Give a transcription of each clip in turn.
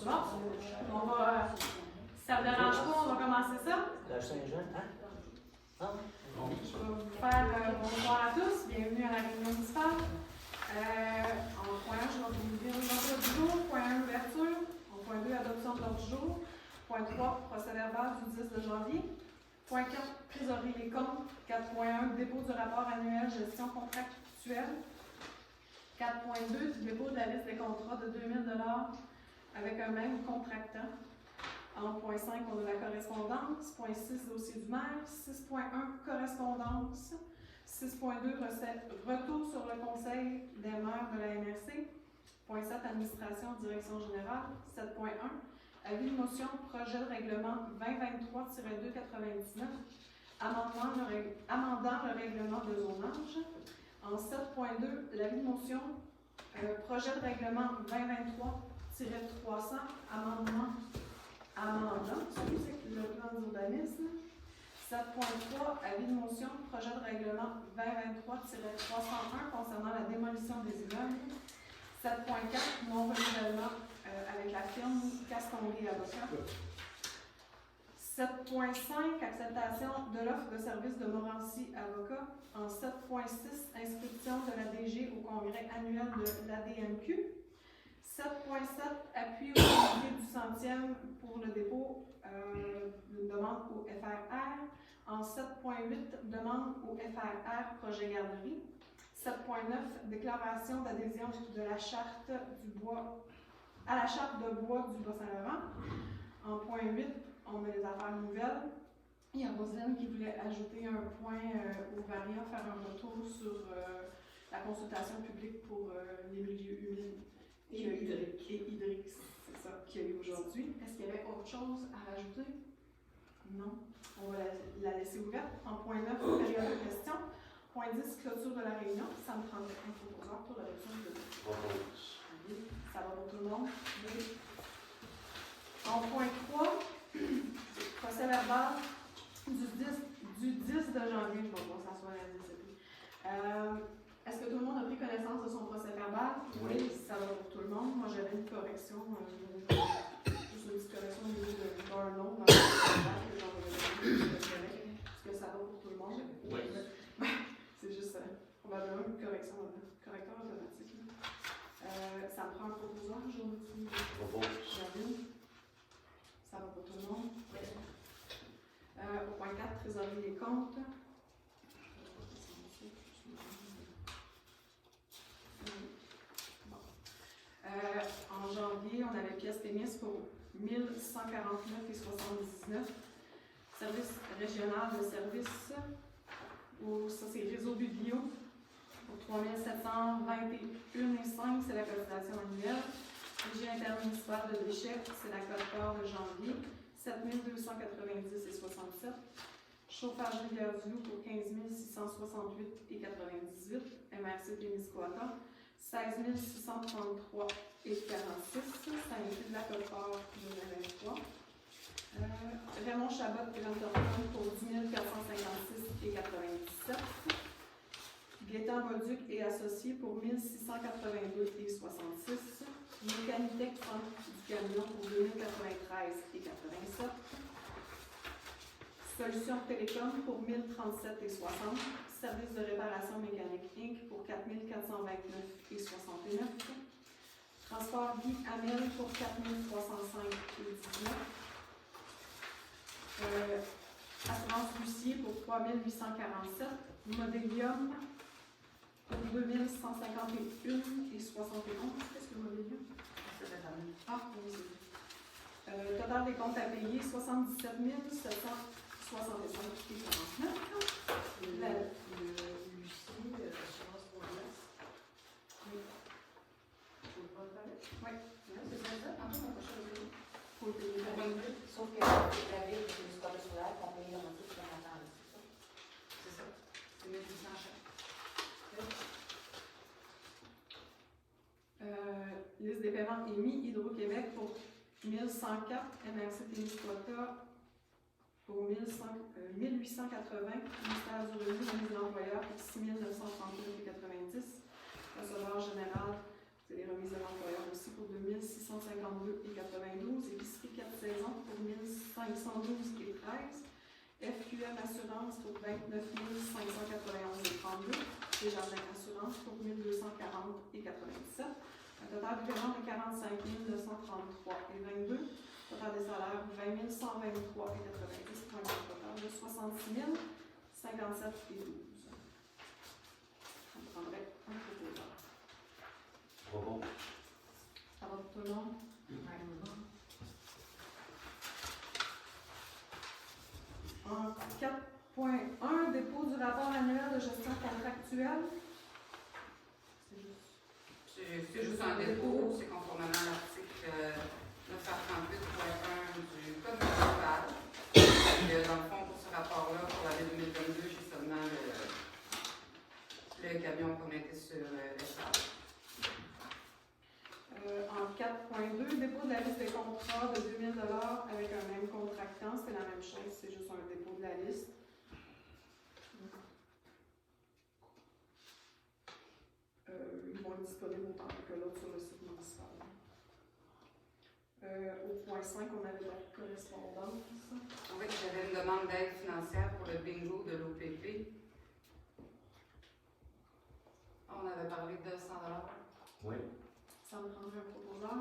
Bon, on va, si ça ne vous dérange pas, on va commencer ça. La Saint-Jean, hein? Ah. Je vais vous faire bonsoir à tous, bienvenue à la réunion municipale. En point 1, je vais vous dire l'ordre du jour. Point 1, ouverture. En point 2, adoption de l'ordre du jour. Point 3, procès verbal du 10 de janvier. Point 4, trésorerie des comptes. 4.1, dépôt du rapport annuel gestion contractuelle. 4.2, dépôt de la liste des contrats de 2000 $ avec un même contractant. En point 5, on a la correspondance. Point 6, dossier du maire. 6.1, correspondance. 6.2, retour sur le conseil des maires de la MRC. Point 7, administration, direction générale. 7.1, avis de motion, projet de règlement 2023-299, amendant le règlement de zonage. En 7.2, l'avis de motion, projet de règlement 2023-300, amendant le plan d'urbanisme. 7.3, avis de motion, projet de règlement 2023-301 concernant la démolition des immeubles. 7.4, non-renouvellement avec la firme Castonguay Avocat. 7.5, acceptation de l'offre de service de Morancy Avocat. En 7.6, inscription de la DG au congrès annuel de l'ADMQ. 7.7, appui au comité du 100e pour le dépôt d'une demande au FRR. En 7.8, demande au FRR projet garderie. 7.9, déclaration d'adhésion de la charte du bois à la charte de bois du Bas-Saint-Laurent. En point 8, on a les affaires nouvelles. Il y a Roselyne qui voulait ajouter un point au variant, faire un retour sur la consultation publique pour les milieux humides et hydriques, c'est ça, qu'il y a eu aujourd'hui. Est-ce qu'il y avait autre chose à rajouter? Non. On va la laisser ouverte. En point 9, période de questions. Point 10, clôture de la réunion. Ça me prendrait un proposeur pour l'adoption du dossier. Ça va pour tout le monde? Oui. En point 3, procès verbal du 10 de janvier. Je vais voir ça soit la 10. Est-ce que tout le monde a pris connaissance de son procès verbal? Oui. Ça va pour tout le monde. Moi, j'avais une correction. Juste une petite correction au niveau d'un nom dans le procès verbal que j'envoie. Est-ce que ça va pour tout le monde? Oui. C'est juste probablement une correcteur automatique. Ça me prend un proposeur aujourd'hui. J'avoue. Ça va pour tout le monde. Au point 4, trésorerie des comptes. En janvier, on avait pièces émises pour 1149,79. Service régional de services. Ça, c'est réseau biblio. Pour 3721,5, c'est la cotisation annuelle. Régie intermunicipale de déchets, c'est la cote-part de janvier. 7290,67. Chauffage Rivière-du-Loup pour 15 668,98. MRC Témiscouata, 16 633,46. Ça inclut la cote-part 2023. Raymond Chabot et Lantorton pour 10 456,97. Gaétan Bolduc et associés pour 1682,66. Mécanitech Centre du camion pour 2093,87. Solutions Télécom pour 1037,60. Service de réparation mécanique Inc. pour 4429,69. Transport Guy Hamel pour 4305,19. Assurance Lucier pour 3847. Modélium pour 2151,71. Qu'est-ce que le Modélium? Ah, oui. Total des comptes à payer 77 765,49. Le Lucie, assurance pour glace. Oui. Faut le prendre pareil? Oui. C'est ça? En tout cas, on va changer. Faut le payer pareil. Sauf que la ville du municipal scolaire, on paye dans tout ce qu'on attend. C'est ça. C'est 1800 chaque. Liste des paiements émis Hydro-Québec pour 1104, MRC Témiscouata pour 1880, ministère du Revenu, remise de l'employeur pour 6939,90. Receveur général, c'est les remises de l'employeur aussi pour 2652,89. 912 et 13. FQM Assurance pour 29 591 et 32. Desjardins Assurance pour 1240 et 97. Un total de paiement de 45 933 et 22. Total des salaires 20 123 et 90. Pour un total de 66 057 et 12. On prendrait un proposeur. Bravo. Ça va pour tout le monde? En 4.1, dépôt du rapport annuel de gestion contractuelle. C'est juste un dépôt, c'est conformément à l'article 938.1 du Code municipal. Et dans le fond, pour ce rapport-là, pour l'année 2022, j'ai seulement le camion qu'on mettait sur l'espace. En 4.2, dépôt de la liste des contrats de 2 000 avec un même contractant. C'est la même chose, c'est juste un dépôt de la liste. Ils vont être disponibles autant que l'autre sur le site municipal. Au point 5, on avait la correspondance. En fait, j'avais une demande d'aide financière pour le bingo de l'OPP. On avait parlé de 100 $. Oui. Ça me prendrait un proposeur.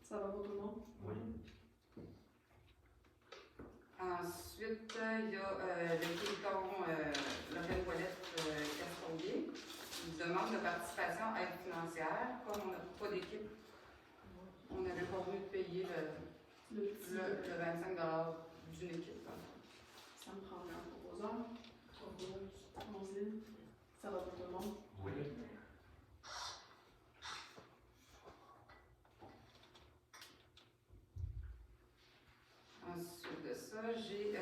Ça va pour tout le monde? Oui. Ensuite, il y a le Téléthon Lorraine Ouellette Castonguay. Une demande de participation à aide financière. Comme on n'a pas d'équipe, on avait convenu de payer le 25 $ d'une équipe. Ça me prendrait un proposeur. 11 000. Ça va pour tout le monde? Oui. Ensuite de ça, j'ai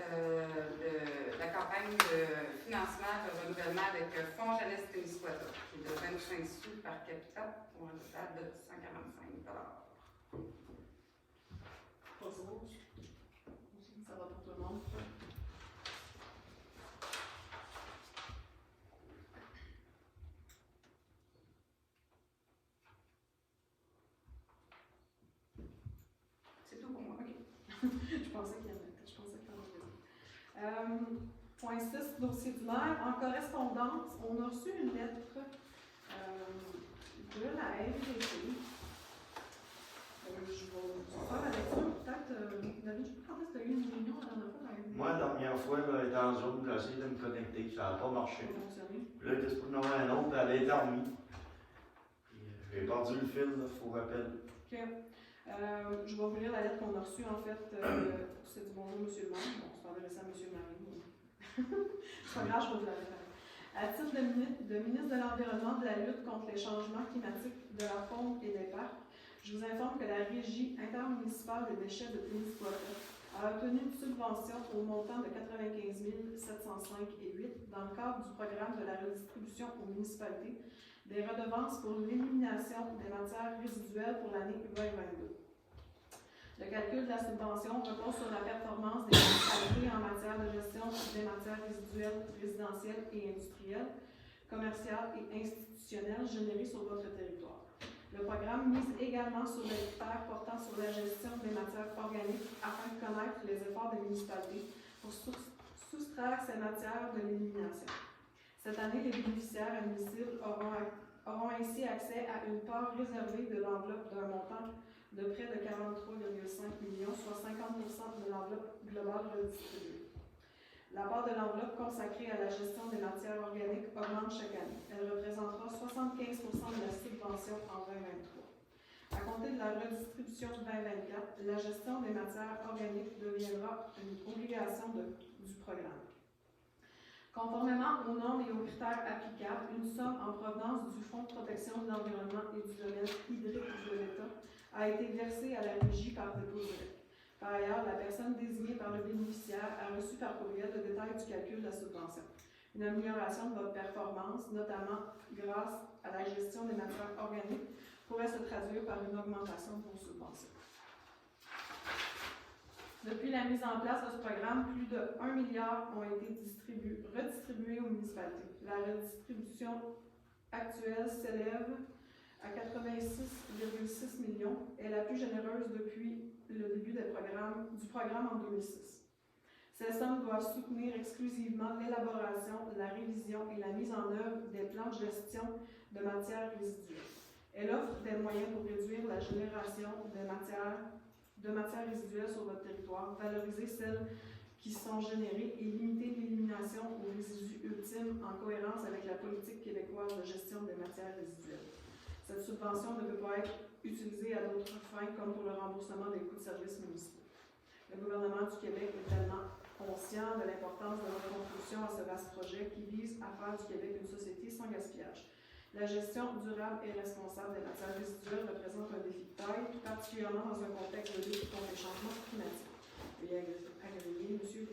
la campagne de financement de renouvellement avec Fonds Jeunesse Témiscouata, qui est de 25 sous par capita pour un total de 145 $. Ça va pour tout le monde? C'est tout pour moi. OK. Je pensais qu'il y en avait. Point 6, dossier du maire. En correspondance, on a reçu une lettre de la RDC. Je vais vous faire la lecture. Peut-être, David, je sais pas quand est-ce que tu as eu une réunion la dernière fois à la RDC? Moi, la dernière fois, là, elle était en zone, j'ai essayé de me connecter, ça n'a pas marché. Ça a fonctionné. Puis là, il était supposé en avoir un autre, elle a été remise. J'ai perdu le fil, il faut rappel. OK. Je vais vous lire la lettre qu'on a reçue, en fait. C'est du bonjour, monsieur le maire. Bon, on s'en adressait à monsieur le maire. C'est pas grave, je vais vous la lire. À titre de ministre de l'Environnement, de la lutte contre les changements climatiques, de la faune et des parcs, je vous informe que la Régie intermunicipale des déchets de Témiscouata a obtenu une subvention au montant de 95 705 et 8 dans le cadre du programme de la redistribution aux municipalités des redevances pour l'élimination des matières résiduelles pour l'année 2022. Le calcul de la subvention repose sur la performance des municipalités en matière de gestion des matières résiduelles résidentielles et industrielles, commerciales et institutionnelles générées sur votre territoire. Le programme mise également sur les critères portant sur la gestion des matières organiques afin de connaître les efforts des municipalités pour soustraire ces matières de l'élimination. Cette année, les bénéficiaires admissibles auront ainsi accès à une part réservée de l'enveloppe d'un montant de près de 43,5 millions, soit 50% de l'enveloppe globale redistribuée. La part de l'enveloppe consacrée à la gestion des matières organiques augmente chaque année. Elle représentera 75% de la subvention en 2023. À compter de la redistribution 2024, la gestion des matières organiques deviendra une obligation du programme. Conformément aux normes et aux critères applicables, une somme en provenance du Fonds de protection de l'environnement et du domaine hydrique de l'État a été versée à la Régie par dépôt direct. Par ailleurs, la personne désignée par le bénéficiaire a reçu par courriel le détail du calcul de la subvention. Une amélioration de votre performance, notamment grâce à la gestion des matières organiques, pourrait se traduire par une augmentation de vos subventions. Depuis la mise en place de ce programme, plus de 1 milliard ont été redistribués aux municipalités. La redistribution actuelle s'élève à 86,6 millions est la plus généreuse depuis le début du programme en 2006. Ces sommes doivent soutenir exclusivement l'élaboration, la révision et la mise en œuvre des plans de gestion de matières résiduelles. Elle offre des moyens pour réduire la génération de matières résiduelles sur notre territoire, valoriser celles qui sont générées et limiter l'élimination aux résidus ultimes en cohérence avec la politique québécoise de gestion des matières résiduelles. Cette subvention ne peut pas être utilisée à d'autres fins comme pour le remboursement des coûts de services municipaux. Le gouvernement du Québec est tellement conscient de l'importance de notre contribution à ce vaste projet qui vise à faire du Québec une société sans gaspillage. La gestion durable et responsable des matières résiduelles représente un défi de taille, tout particulièrement dans un contexte de lutte contre les changements climatiques. Et agréé, monsieur,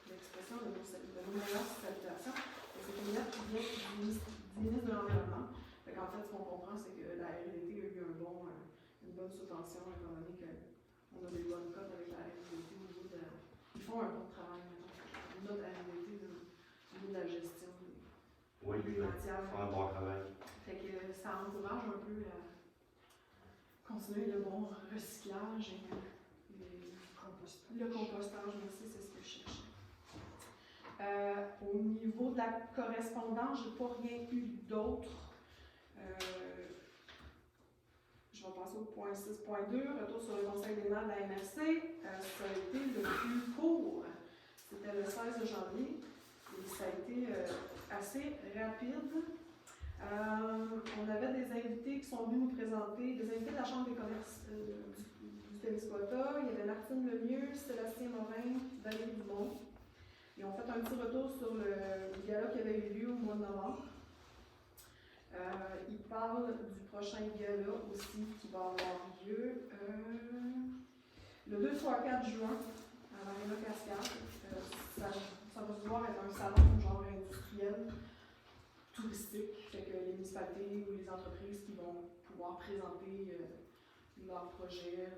l'expression de nos meilleures salutations. C'est une lettre qui vient du ministre de l'Environnement. En fait, ce qu'on comprend, c'est que la RDT a eu une bonne subvention, étant donné qu'on a des bonnes cotes avec la RDT au niveau de... Ils font un bon travail, maintenant. Notre RDT, au niveau de la gestion des matières. Ils font un bon travail. Fait que ça encourage un peu à continuer le bon recyclage et le compostage, merci, c'est ce que je cherchais. Au niveau de la correspondance, je n'ai pas rien eu d'autre. Je vais passer au point 6.2, retour sur le conseil des maires de la MRC. Ça a été le plus court. C'était le 16 janvier et ça a été assez rapide. On avait des invités qui sont venus nous présenter, des invités de la Chambre des commerces du Témiscouata. Il y avait Martine Lemieux, Sébastien Morin, Valérie Dumont. Ils ont fait un petit retour sur le gala qui avait eu lieu au mois de novembre. Ils parlent du prochain gala aussi qui va avoir lieu le 2, 3, 4 juin à l'Arena Cascade. Ça va se voir être un salon genre industriel, touristique, fait que les municipalités ou les entreprises qui vont pouvoir présenter leurs projets,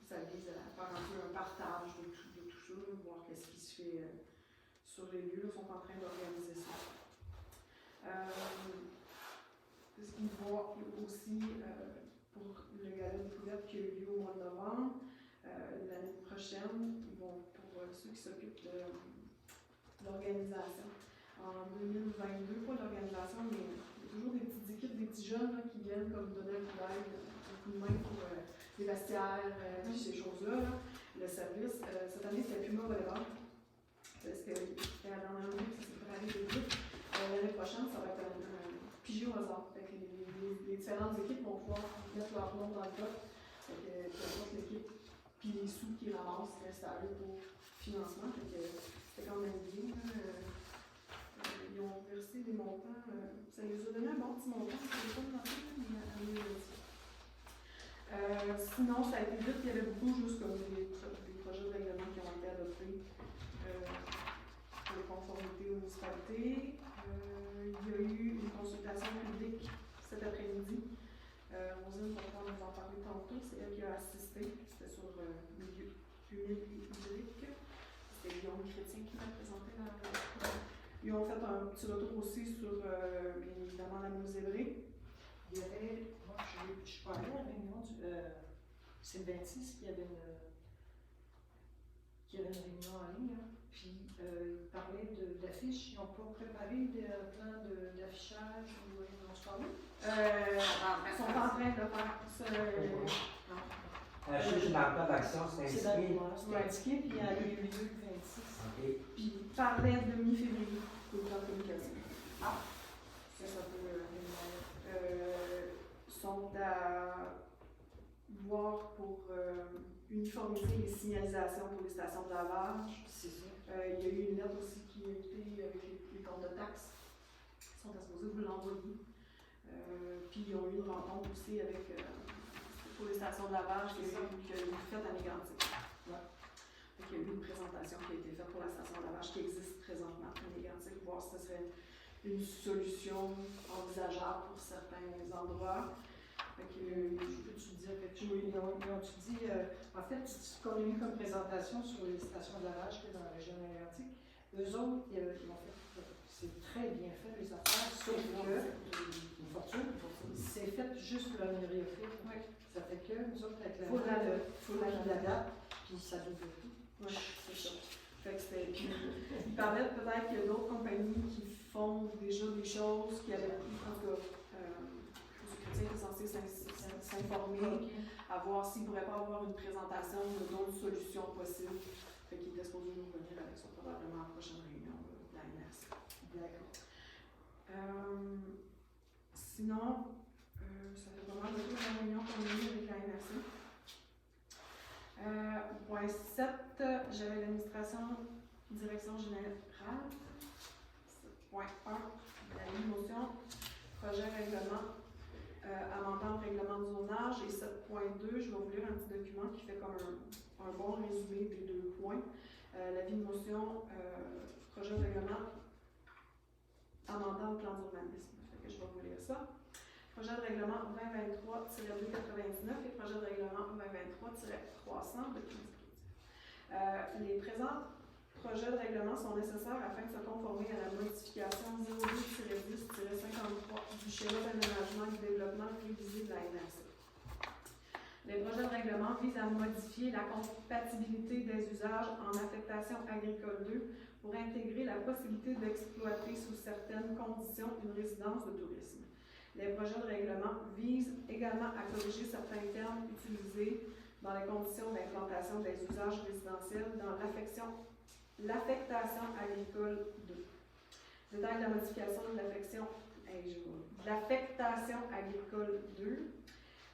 ça vise à faire un peu un partage de tout ça, voir qu'est-ce qui se fait sur les lieux. Ils sont en train d'organiser ça. Ce qu'ils voient aussi pour le gala découverte qui a eu lieu au mois de novembre. L'année prochaine, ils vont, pour ceux qui s'occupent de l'organisation, en 2022, pas l'organisation, mais il y a toujours des petites équipes, des petits jeunes là, qui viennent comme donner un coup de main pour les vestiaires, puis ces choses-là. Là. Le service, cette année, c'était Puma Volleyball. C'était la dernière année que ça s'est préparé de vite. L'année prochaine, ça va être un pigé au hasard. Fait que les différentes équipes vont pouvoir mettre leur nom dans le top. Fait que peu importe l'équipe, puis les sous qu'ils ramassent restent à eux pour financement. Fait que c'était quand même bien. Ils ont versé des montants. Ça les a donné un bon petit montant. C'était pas demandé, mais sinon, ça a été vite. Il y avait beaucoup juste comme des projets de règlement qui ont été adoptés pour les conformités aux municipalités. Il y a eu une consultation publique cet après-midi. Rosine va pouvoir nous en parler tantôt. C'est elle qui a assisté. C'était sur milieu humide et hydrique. C'était Guillaume Chrétien qui m'a présenté Ils ont fait un petit retour aussi sur, bien évidemment, la Moselle. Il y avait, moi je suis pas allée à la réunion c'est le 26 qui avait une réunion en ligne, hein. Puis ils parlaient d'affiches, ils n'ont pas préparé des plans d'affichage ou on se parlait? Ils sont en train de faire ça. Juste dans le plan d'action, c'est C'est inscrit. indiqué, puis il y a eu lieu le 26. OK. Puis ils parlaient de mi-février pour la communication. Ah, ça peut sont à voir pour uniformiser les signalisations pour les stations de lavage. C'est ça. Il y a eu une lettre aussi qui a été avec les comptes de taxes. Ils sont supposés vous l'envoyer. Puis ils ont eu une rencontre aussi avec pour les stations de lavage qui a été faite à Mégantic. Ouais. Donc, il y a eu une présentation qui a été faite pour la station de lavage qui existe présentement à Mégantic, voir si ce serait une solution envisageable pour certains endroits. Peux-tu dire quelque chose? Ils ont-tu dit, en fait, ce qu'on a eu comme présentation sur les stations de lavage dans la région de Mégantic, eux autres, ils ont fait, c'est très bien fait les affaires, sauf que, une fortune, c'est c'est fait juste pour la mairie offerte. Oui. Ça fait que nous autres, avec Faut la- faut la date, puis ça double tout. Oui, c'est ça. Fait que c'était. Puis, il parlait peut-être qu'il y a d'autres compagnies qui font déjà des choses, qui avaient. En tout cas, les chrétiens étaient censés s'informer, à voir s'ils ne pourraient pas avoir une présentation de d'autres solutions possibles. Fait qu'il était supposé nous revenir avec ça probablement à la prochaine réunion de la NRC. D'accord. Sinon, ça fait pas mal de toute la réunion qu'on a eue avec la NRC. Point 7, j'avais l'administration, direction générale. Point 1, la motion, projet règlement, amendant le règlement du zonage. Et 7.2, je vais vous lire un petit document qui fait comme un bon résumé des deux points. L'avis de motion, projet de règlement, amendant le plan d'urbanisme. Fait que je vais vous lire ça. Projet de règlement 2023-299 et projet de règlement 2023-300 de les présents projets de règlement sont nécessaires afin de se conformer à la modification 02-10-53 du schéma d'aménagement et de développement révisé de la NRC. Les projets de règlement visent à modifier la compatibilité des usages en affectation agricole 2 pour intégrer la possibilité d'exploiter sous certaines conditions une résidence de tourisme. Les projets de règlement visent également à corriger certains termes utilisés dans les conditions d'implantation des usages résidentiels dans l'affectation agricole 2. Détail de la modification de l'affectation agricole 2.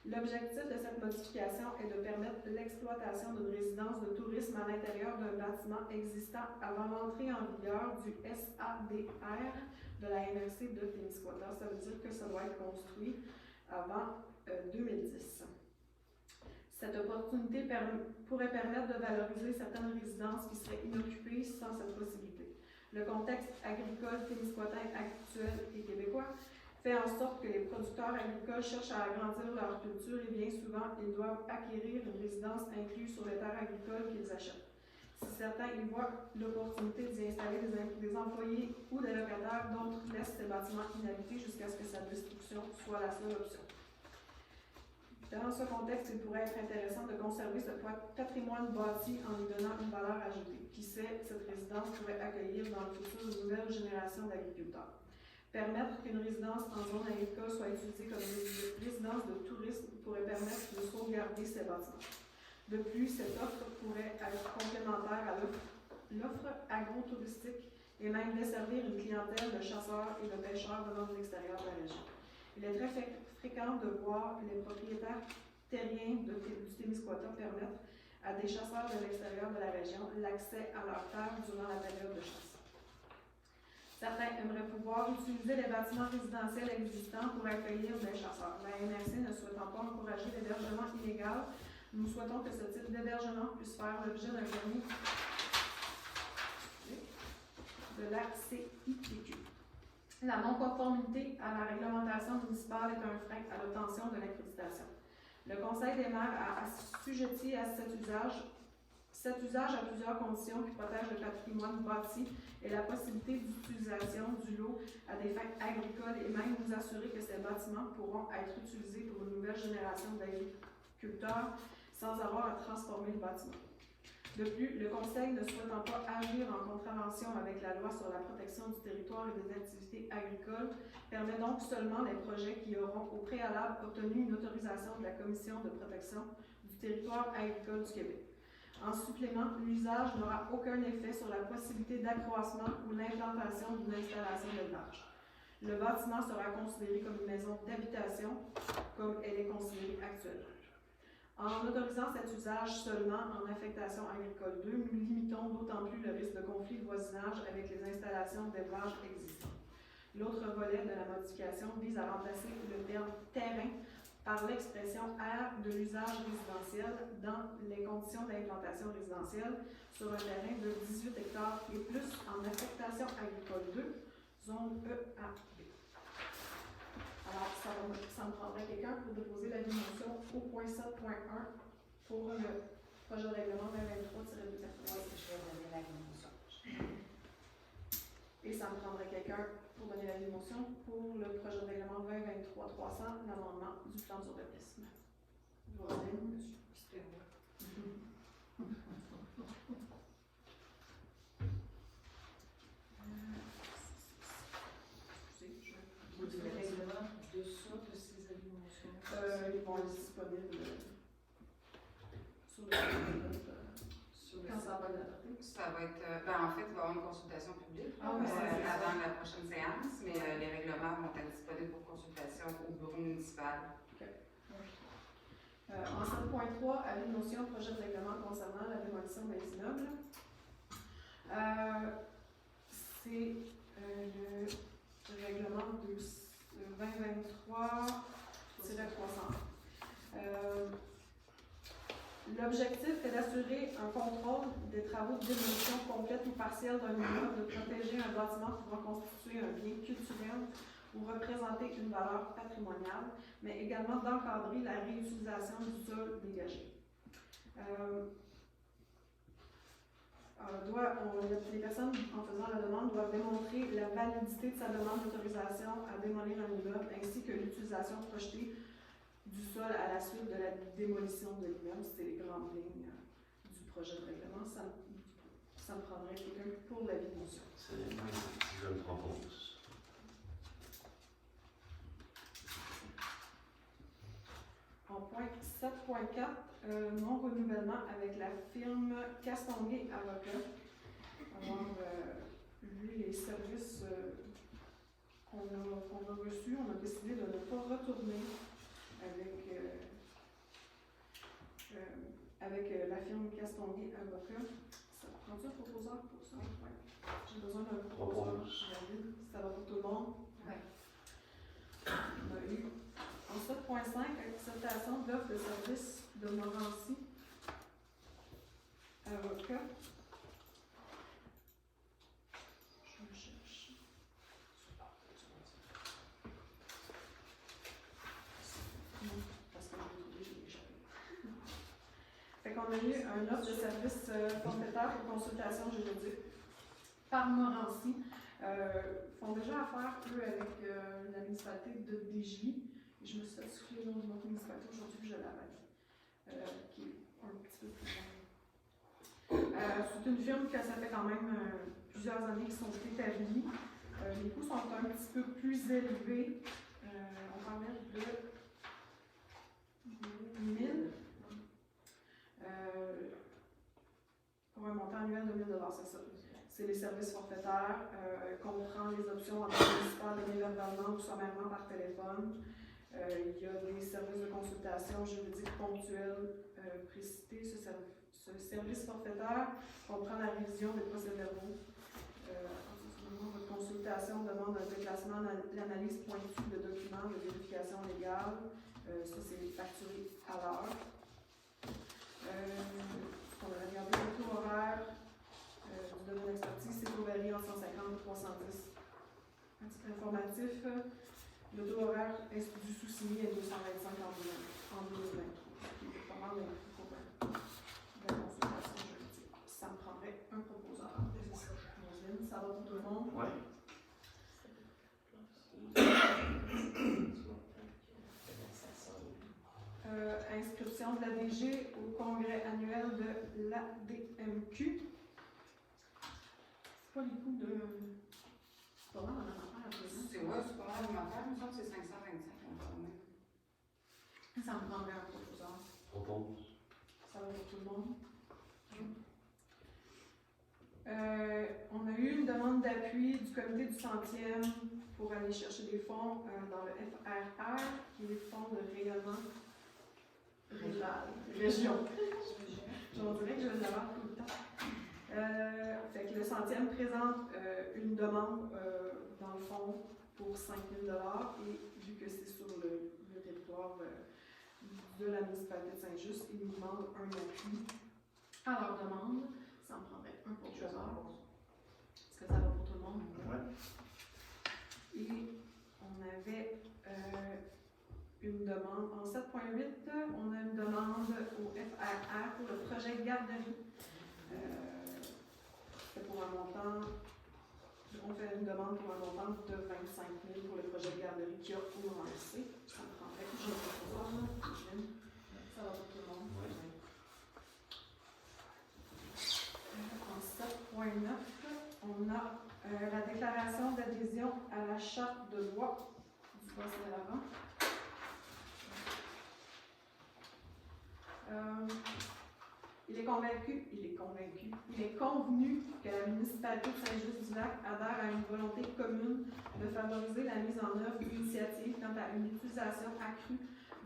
L'objectif de cette modification est de permettre l'exploitation d'une résidence de tourisme à l'intérieur d'un bâtiment existant avant l'entrée en vigueur du SADR de la MRC de Témiscouata. Ça veut dire que ça doit être construit avant 2010. Cette opportunité pourrait permettre de valoriser certaines résidences qui seraient inoccupées sans cette possibilité. Le contexte agricole témiscouatin actuel et québécois fait en sorte que les producteurs agricoles cherchent à agrandir leur culture et bien souvent, ils doivent acquérir une résidence incluse sur les terres agricoles qu'ils achètent. Si certains y voient l'opportunité d'y installer des employés ou des locataires, d'autres laissent ces bâtiments inhabités jusqu'à ce que sa destruction soit la seule option. Dans ce contexte, il pourrait être intéressant de conserver ce patrimoine bâti en lui donnant une valeur ajoutée. Qui sait, cette résidence pourrait accueillir dans le futur une nouvelle génération d'agriculteurs. Permettre qu'une résidence en zone agricole soit utilisée comme résidence de tourisme pourrait permettre de sauvegarder ces bâtiments. De plus, cette offre pourrait être complémentaire à l'offre agro-touristique et même desservir une clientèle de chasseurs et de pêcheurs venant de l'extérieur de la région. Il est très fréquent de voir les propriétaires terriens du Témiscouata permettre à des chasseurs de l'extérieur de la région l'accès à leurs terres durant la période de chasse. Certains aimeraient pouvoir utiliser les bâtiments résidentiels existants pour accueillir des chasseurs. La MRC ne souhaitant pas encourager l'hébergement illégal, nous souhaitons que ce type d'hébergement puisse faire l'objet d'un permis de la CIPQ. La non-conformité à la réglementation municipale est un frein à l'obtention de l'accréditation. Le Conseil des maires a assujetti à cet usage à plusieurs conditions qui protègent le patrimoine bâti et la possibilité d'utilisation du lot à des fins agricoles et même nous assurer que ces bâtiments pourront être utilisés pour une nouvelle génération d'agriculteurs sans avoir à transformer le bâtiment. De plus, le Conseil, ne souhaitant pas agir en contravention avec la loi sur la protection du territoire et des activités agricoles, permet donc seulement les projets qui auront au préalable obtenu une autorisation de la Commission de protection du territoire agricole du Québec. En supplément, l'usage n'aura aucun effet sur la possibilité d'accroissement ou l'implantation d'une installation d'élevage. Le bâtiment sera considéré comme une maison d'habitation, comme elle est considérée actuellement. En autorisant cet usage seulement en affectation agricole 2, nous limitons d'autant plus le risque de conflit de voisinage avec les installations d'élevage existantes. L'autre volet de la modification vise à remplacer le terme « terrain » par l'expression « aire de l'usage résidentiel » dans les conditions d'implantation résidentielle sur un terrain de 18 hectares et plus en affectation agricole 2, zone EAB. Alors, ça me prendrait quelqu'un pour déposer la dimension au point 7.1 pour le projet de règlement 2023-280. Oui, je vais donner la dimension. Et ça me prendrait quelqu'un pour donner l'avis de motion pour le projet de règlement 2023-300, l'amendement du plan d'urbanisme. Je vous remercie, monsieur. C'était moi. Vous dites le règlement de ça, de ces avis de motion. Ils vont être disponibles sur le site Sur le quand site. ça va être adopté. Ça va être, en fait, il va y avoir une consultation publique Ah oui, c'est ça. avant la prochaine séance, mais les règlements vont être disponibles pour consultation au bureau municipal. En 7.3, avis de motion, projet de règlement concernant la démolition des immeubles. C'est le règlement de 2023-300. L'objectif est d'assurer un contrôle des travaux de démolition complète ou partielle d'un immeuble, de protéger un bâtiment pouvant constituer un bien culturel ou représenter une valeur patrimoniale, mais également d'encadrer la réutilisation du sol dégagé. Les personnes, en faisant la demande, doivent démontrer la validité de sa demande d'autorisation à démolir un immeuble ainsi que l'utilisation projetée du sol à la suite de la démolition de l'immeuble. C'est les grandes lignes du projet de règlement. Ça me prendrait quelqu'un pour l'avis de motion. C'est moi qui je le propose. En point 7.4, non-renouvellement avec la firme Castonguay Avocat. Avoir vu les services qu'on a reçus, on a décidé de ne pas retourner avec la firme Castonguay Avocat. Ça prend-tu un proposeur pour ça? Ouais. J'ai besoin d'un proposeur. Propose. David, ça va pour tout le monde? Oui. On a eu en 7.5, acceptation d'offre de service de Morancy Avocat. Je le cherche. Non, parce que je l'ai échappé. Fait qu'on a eu un offre de service forfaitaire pour consultation juridique par Morancy. Font déjà affaire, eux, avec la municipalité de Dégely. Je me suis fait souffler le nom de notre municipalité aujourd'hui, puis je l'avais, qui est un petit peu plus loin. C'est une firme que ça fait quand même plusieurs années qu'ils sont établis. Les coûts sont un petit peu plus élevés. On parlait de 1000 pour un montant annuel de 1000 $, c'est ça. C'est les services forfaitaires, comprend les options en tant municipal, verbalement ou sommairement par téléphone. Il y a des services de consultation juridique ponctuelle précités. Ce service forfaitaire comprend la révision des procès-verbaux. Votre consultation demande un déplacement, l'analyse pointue de documents de vérification légale. Ça, c'est facturé à l'heure. On a regardé le taux horaire du domaine d'expertise, c'est au varie en 150 et 310. Un petit informatif, le taux horaire du sous-signé est 225 en 2023. C'est pas mal d'infos pour la consultation juridique. Ça me prendrait un proposeur. Ça va pour tout le monde? Oui. Inscription de l'ADG au congrès annuel de l'ADMQ. C'est pas les coûts de. C'est pas mal en affaire à présent. C'est c'est pas mal alimentaire, il me semble que c'est 525 en journée. Ça me prendrait un proposeur. Propose. Ça va pour tout le monde? On a eu une demande d'appui du comité du 100e pour aller chercher des fonds dans le FRR, qui est le fonds de rayonnement région. On dirait que je vais l'avoir tout le temps. Fait que le 100e présente une demande dans le fond pour 5 000 $, et vu que c'est sur le territoire de la municipalité de Saint-Just, ils nous demandent un appui à leur demande. Ça me prendrait un proposeur. Est-ce que ça va pour tout le monde? Oui. Et on avait une demande en 7.8, on a une demande au FRR pour le projet garderie. C'est pour un montant On fait une demande pour un montant de 25 000 pour le projet de garderie qu'il y a au RC. Ça me prendrait. Je vais pas voir, là. Ça va pour tout le monde. Oui. En 7.9, on a la déclaration d'adhésion à la charte de bois du Bas-Saint-Laurent. Il est convenu que la municipalité de Saint-Just-du-Lac adhère à une volonté commune de favoriser la mise en œuvre d'initiatives quant à une utilisation accrue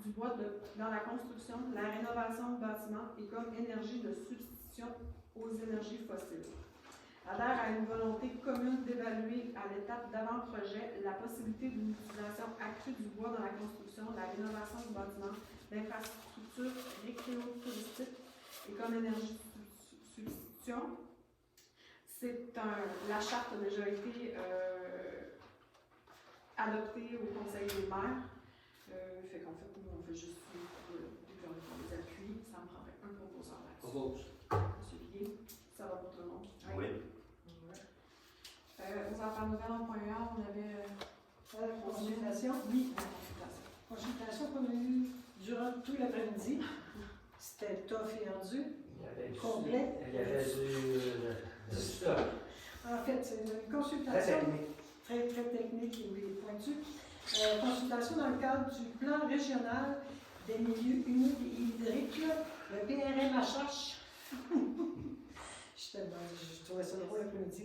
du bois dans la construction, la rénovation de bâtiments et comme énergie de substitution aux énergies fossiles. Adhère à une volonté commune d'évaluer à l'étape d'avant-projet la possibilité d'une utilisation accrue du bois dans la construction, la rénovation du bâtiment, l'infrastructure récréo-touristique et comme énergie de substitution. La charte a déjà été adoptée au Conseil des maires. Fait qu'en fait, nous, on veut juste les appuis. Ça me prendrait un proposeur là-dessus. Propose. Monsieur Guillet, ça va pour tout le monde? Oui. Aux affaires nouvelles en point A, on avait Consultation? Oui, la consultation. Consultation qu'on a eue durant tout l'après-midi. C'était tough et ardu. Complet. Il y avait du stock. En fait, c'est une Très consultation technique. très technique et pointue. Consultation dans le cadre du plan régional des milieux humides et hydriques, le PRMHH. Je trouvais ça drôle l'après-midi,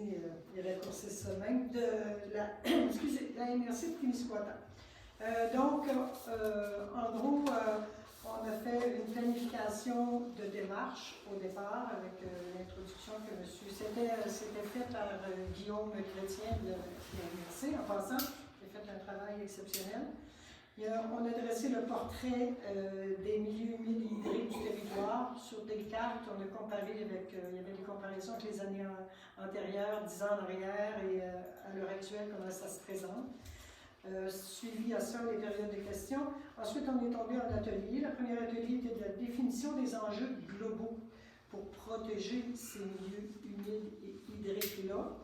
il raccourci ça même, de la MRC de Témiscouata. Donc, en gros, on a fait une planification de démarche au départ avec l'introduction que monsieur. C'était fait par Guillaume Chrétien de la MRC, en passant, qui a fait un travail exceptionnel. On a dressé le portrait des milieux humides et hydriques du territoire sur des cartes. On a comparé avec, il y avait des comparaisons avec les années antérieures, 10 ans en arrière et à l'heure actuelle, comment ça se présente. Suivi à ça les périodes de questions. Ensuite, on est tombé en atelier. Le premier atelier était de la définition des enjeux globaux pour protéger ces milieux humides et hydriques-là.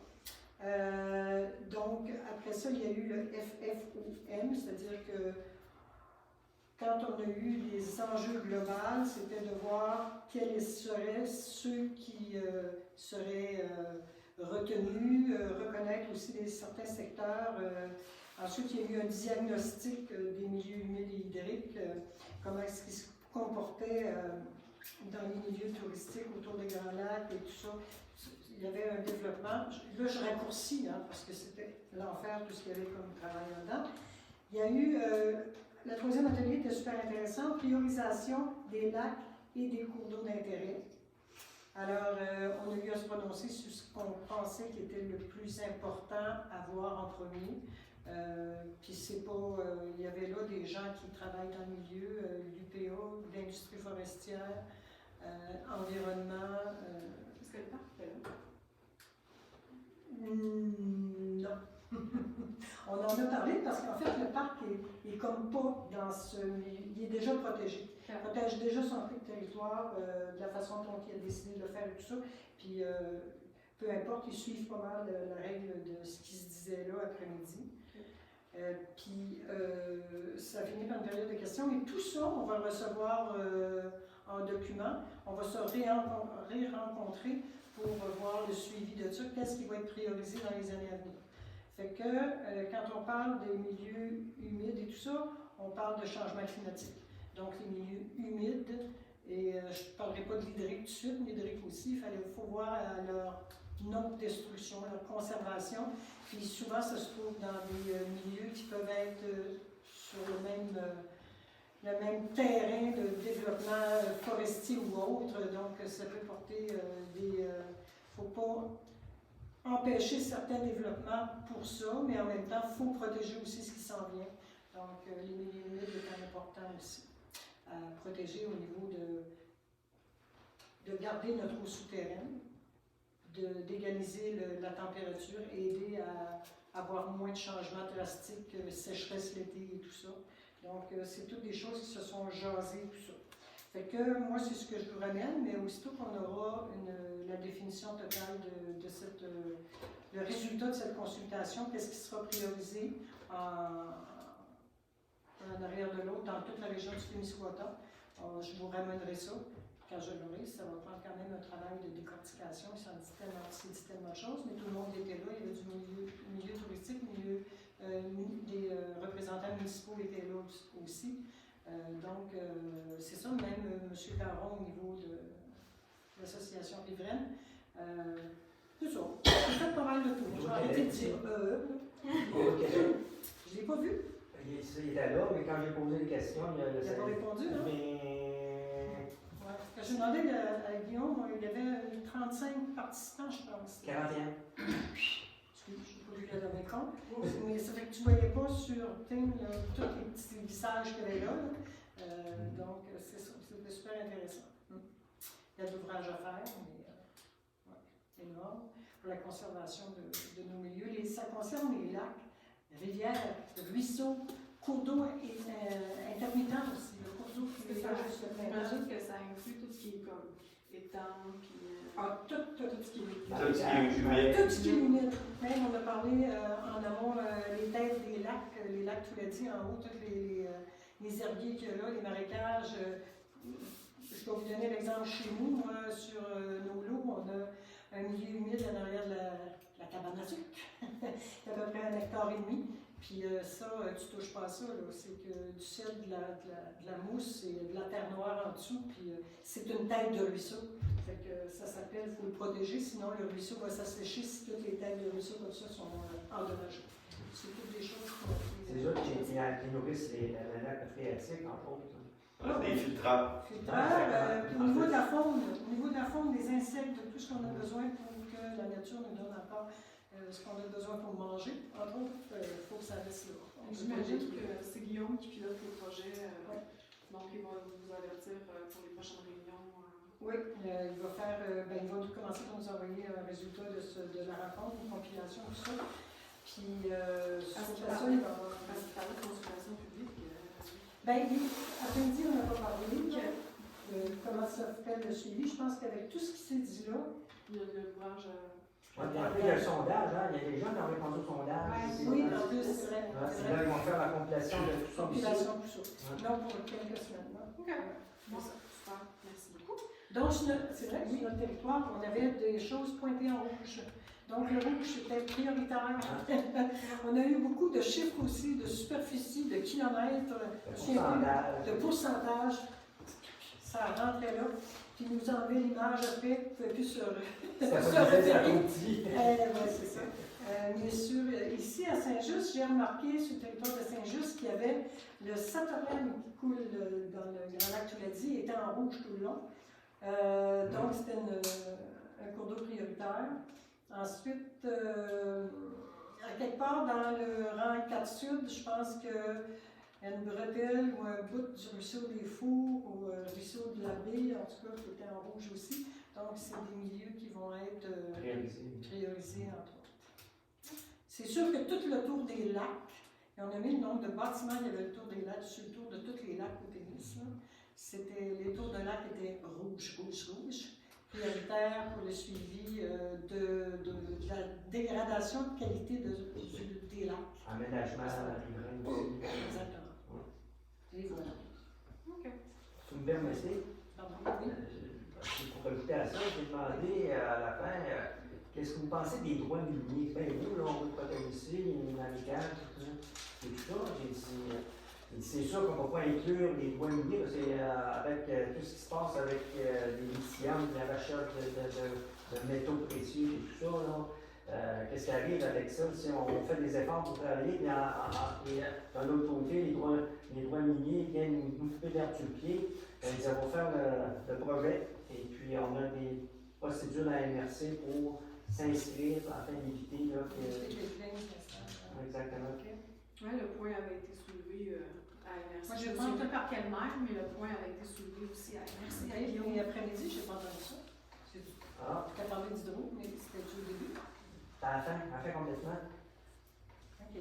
Donc, après ça, il y a eu le FFOM, c'est-à-dire que quand on a eu les enjeux globaux, c'était de voir quels seraient ceux qui seraient retenus, reconnaître aussi certains secteurs. Ensuite, il y a eu un diagnostic des milieux humides et hydriques, comment est-ce qu'ils se comportaient dans les milieux touristiques autour des Grands Lacs et tout ça. Il y avait un développement. Là, je raccourcis, parce que c'était l'enfer, tout ce qu'il y avait comme travail là-dedans. Il y a eu, le troisième atelier était super intéressant, priorisation des lacs et des cours d'eau d'intérêt. Alors, on a eu à se prononcer sur ce qu'on pensait qui était le plus important à voir en premier. Puis c'est pas, il y avait là des gens qui travaillent dans le milieu, l'UPA, l'industrie forestière, environnement. Est-ce que le parc était là? Non. On en a parlé parce qu'en fait, le parc est comme pas dans ce milieu. Il est déjà protégé. Il protège déjà son territoire de la façon dont il a décidé de le faire et tout ça. Puis, peu importe, ils suivent pas mal la règle de ce qui se disait là après-midi. Puis, ça finit par une période de questions. Et tout ça, on va le recevoir en document. On va se ré-rencontrer pour voir le suivi de ça. Qu'est-ce qui va être priorisé dans les années à venir. Fait que, quand on parle des milieux humides et tout ça, on parle de changement climatique. Donc, les milieux humides, et je ne parlerai pas de l'hydrique tout de suite, mais l'hydrique aussi, il faut voir leur non-destruction, leur conservation. Puis souvent, ça se trouve dans des milieux qui peuvent être sur le même terrain de développement forestier ou autre. Donc, ça peut porter des... faut pas empêcher certains développements pour ça, mais en même temps, il faut protéger aussi ce qui s'en vient. Donc, les milieux humides est important aussi à protéger au niveau de garder notre eau souterraine, d'égaliser la température et aider à avoir moins de changements drastiques, sécheresse l'été et tout ça. Donc, c'est toutes des choses qui se sont jasées, tout ça. Fait que moi, c'est ce que je vous ramène, mais aussitôt qu'on aura la définition totale le résultat de cette consultation, qu'est-ce qui sera priorisé en arrière de l'autre dans toute la région du Témiscouata, je vous ramènerai ça. Quand je l'aurai, ça va prendre quand même un travail de décortication, c'est dit tellement de choses, mais tout le monde était là, il y avait du milieu touristique, des représentants municipaux étaient là aussi. Donc, c'est ça, même M. Caron au niveau de l'association riveraine. C'est ça. J'ai fait pas mal de tout. Je vais arrêter de dire je ne l'ai pas vu. Il était là, mais quand j'ai posé des questions, il n'a pas répondu, hein? Mais... Ouais. Quand j'ai demandé à Guillaume, il y avait 35 participants, je pense. 41. Je n'ai pas vu le dernier compte. Mais ça fait que tu ne voyais pas sur tous les petits visages qu'il y avait là. Donc, c'est ça. C'était super intéressant. Il y a de l'ouvrage à faire, mais énorme pour la conservation de nos milieux. Ça concerne les lacs, rivières, ruisseaux, cours d'eau intermittents aussi. Le cours d'eau qui est juste le plein. J'imagine que ça inclut tout ce qui est comme étang, puis... tout ce qui est Tout ce qui est humide. Tout ce qui est humide. Même on a parlé en amont les têtes des lacs, les lacs tout l'a dit, en haut, tous les herbiers qu'il y a là, les marécages. Je peux vous donner l'exemple chez nous, moi, sur nos lots, on a un milieu humide en arrière de la cabane à sucre. C'est à peu près 1,5 hectare. Puis ça, tu touches pas à ça, c'est que du sel, de la mousse et de la terre noire en dessous, puis c'est une tête de ruisseau. Fait que ça s'appelle, il faut le protéger, sinon le ruisseau va s'assécher si toutes les têtes de ruisseau comme ça sont endommagées. C'est toutes des choses C'est les autres qui nourrissent la nappe phréatique, entre autres. Des filtrables. Au niveau de la faune, des insectes, de tout ce qu'on a besoin pour que la nature nous donne encore ce qu'on a besoin pour manger. Entre autres, il faut que ça reste là. J'imagine que c'est Guillaume qui pilote le projet, donc il va vous avertir pour les prochaines réunions. Oui, il va commencer par nous envoyer un résultat de la rencontre, une compilation, tout ça. Puis, suite à ça, il va avoir... Parce qu'il parlait de consultation publique. Après-midi, on n'a pas parlé de comment ça fait le suivi. Je pense qu'avec tout ce qui s'est dit là, il y a l'ouvrage... Il y a le sondage, hein? Il y a des gens qui ont répondu au sondage. Oui, en plus, c'est vrai. C'est là qu'ils vont faire la compilation de tout ça. Compilation, tout ça. Non, pour quelques semaines. OK. Bon, super. Merci beaucoup. Donc, c'est vrai que sur notre territoire, on avait des choses pointées en rouge. Donc, le rouge, c'était prioritaire. On a eu beaucoup de chiffres aussi, de superficie, de kilomètres, de pourcentage. Ça rentrait là. Puis nous enlever l'image après, vous pouvez plus se référer. C'est ça. Bien sûr, ici à Saint-Just, j'ai remarqué sur le territoire de Saint-Just qu'il y avait le Satorem qui coule dans le Grand Lac, tu l'as dit, était en rouge tout le long. Donc, c'était un cours d'eau prioritaire. Ensuite, à quelque part dans le rang 4 Sud, je pense que une bretelle ou un bout du ruisseau des Fours ou un ruisseau de la Baie, en tout cas, qui était en rouge aussi. Donc, c'est des milieux qui vont être priorisés, entre autres. C'est sûr que tout le tour des lacs, et on a mis le nombre de bâtiments, il y avait le tour des lacs, sur le tour de tous les lacs au Témis. Les tours de lacs étaient rouges. Prioritaire pour le suivi de la dégradation de qualité des lacs. Aménagement riverain aussi. Exactement. Et voilà. OK. Tu me permettez? Pardon, oui. Pour ajouter à ça, j'ai demandé à la fin qu'est-ce que vous pensez des droits miniers? Ben nous, là, on veut protéger ici, une amicale, tout ça. Et tout ça, j'ai dit, c'est sûr qu'on ne va pas inclure les droits miniers, parce que avec tout ce qui se passe avec les lithium, la recherche de métaux précieux et tout ça, là, qu'est-ce qui arrive avec ça? Si on fait des efforts pour travailler, puis d'un autre côté, les droits miniers viennent nous couper l'herbe sur le pied, ils vont faire le projet, et puis on a des procédures à la MRC pour s'inscrire afin d'éviter que... Exactement. Oui, le point avait été soulevé à MRC. Moi, je ne sais pas par quelle maire, mais le point avait été soulevé aussi à MRC. Et après-midi, je n'ai pas entendu ça. Tu as parlé d'hydro, mais c'était au début. À la fin complètement. OK.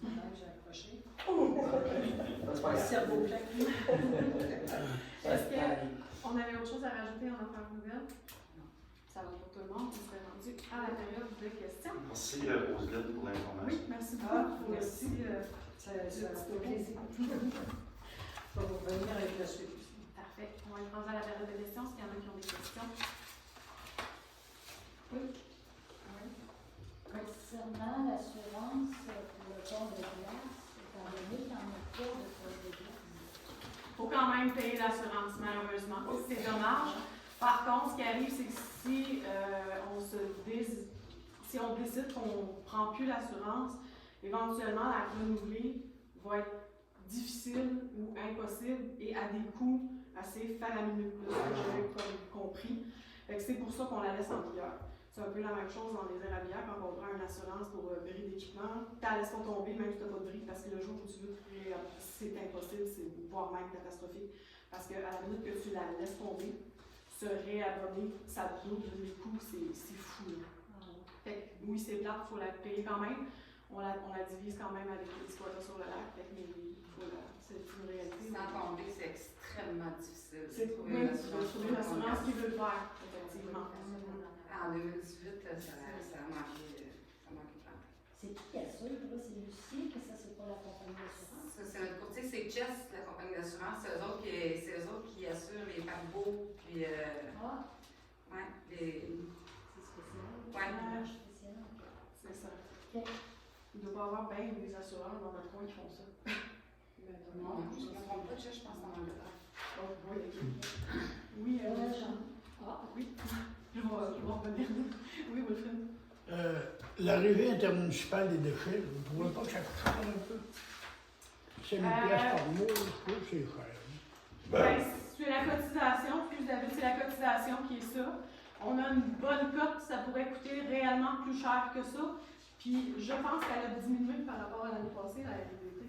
Ouais, j'ai accroché. C'est pas Le grave. cerveau plein. Est-ce qu'on avait autre chose à rajouter en affaires nouvelles? Ça va pour tout le monde. On serait rendu à la période de questions. Merci Roselyne pour l'information. Oui, merci Ah, beaucoup. merci. Ça fait plaisir. On va revenir avec la suite aussi. Parfait. On va être rendu à la période de questions. S'il y en a qui ont des questions. Oui. Concernant l'assurance pour le port de glace, étant donné qu'il n'y en a pas de port de glace. Il faut quand même payer l'assurance, malheureusement. C'est dommage. Par contre, ce qui arrive, c'est que si on décide qu'on ne prend plus l'assurance, éventuellement, la renouveler va être difficile ou impossible et à des coûts assez faramineux, de ce que j'ai compris. Fait que c'est pour ça qu'on la laisse en vigueur. C'est un peu la même chose dans les érablières quand on prend une assurance pour bris d'équipement. Tu la laisses pas tomber, même si tu n'as pas de bris, parce que le jour où tu veux, c'est impossible, c'est voire même catastrophique. Parce qu'à la minute que tu la laisses tomber, se réabonner, ça double les coûts, c'est fou. Fait que, oui, c'est plate, il faut la payer quand même. On la divise quand même avec les squatters sur le lac, mais c'est une réalité. Sans tomber, c'est extrêmement difficile. C'est trouver une assurance qui veut le faire, effectivement. En 2018, ça a manqué plein. C'est qui assure, là? C'est Lucie, que ça, c'est pas la compagnie d'assurance? Ça, c'est notre courtier, c'est Chess, la compagnie d'assurance. C'est eux autres qui assurent les paquebots, puis ouais, les... C'est spécial. Ouais. C'est spécial. C'est ça. Ok. Il doit pas avoir bien des assureurs dans notre coin qui font ça. Non, je ne me trompe pas, Chess, je pense en Angleterre. Oh, oui, oui, oui. Je vais revenir. Oui, Wilfred. L'arrivée intermunicipale des déchets, vous ne trouvez pas que ça coûte cher un peu? 5 000 piastres par mois, je trouve que c'est cher. Ben, c'est la cotisation, puis David, c'est la cotisation qui est ça. On a une bonne cote, ça pourrait coûter réellement plus cher que ça. Puis je pense qu'elle a diminué par rapport à l'année passée, la RDT.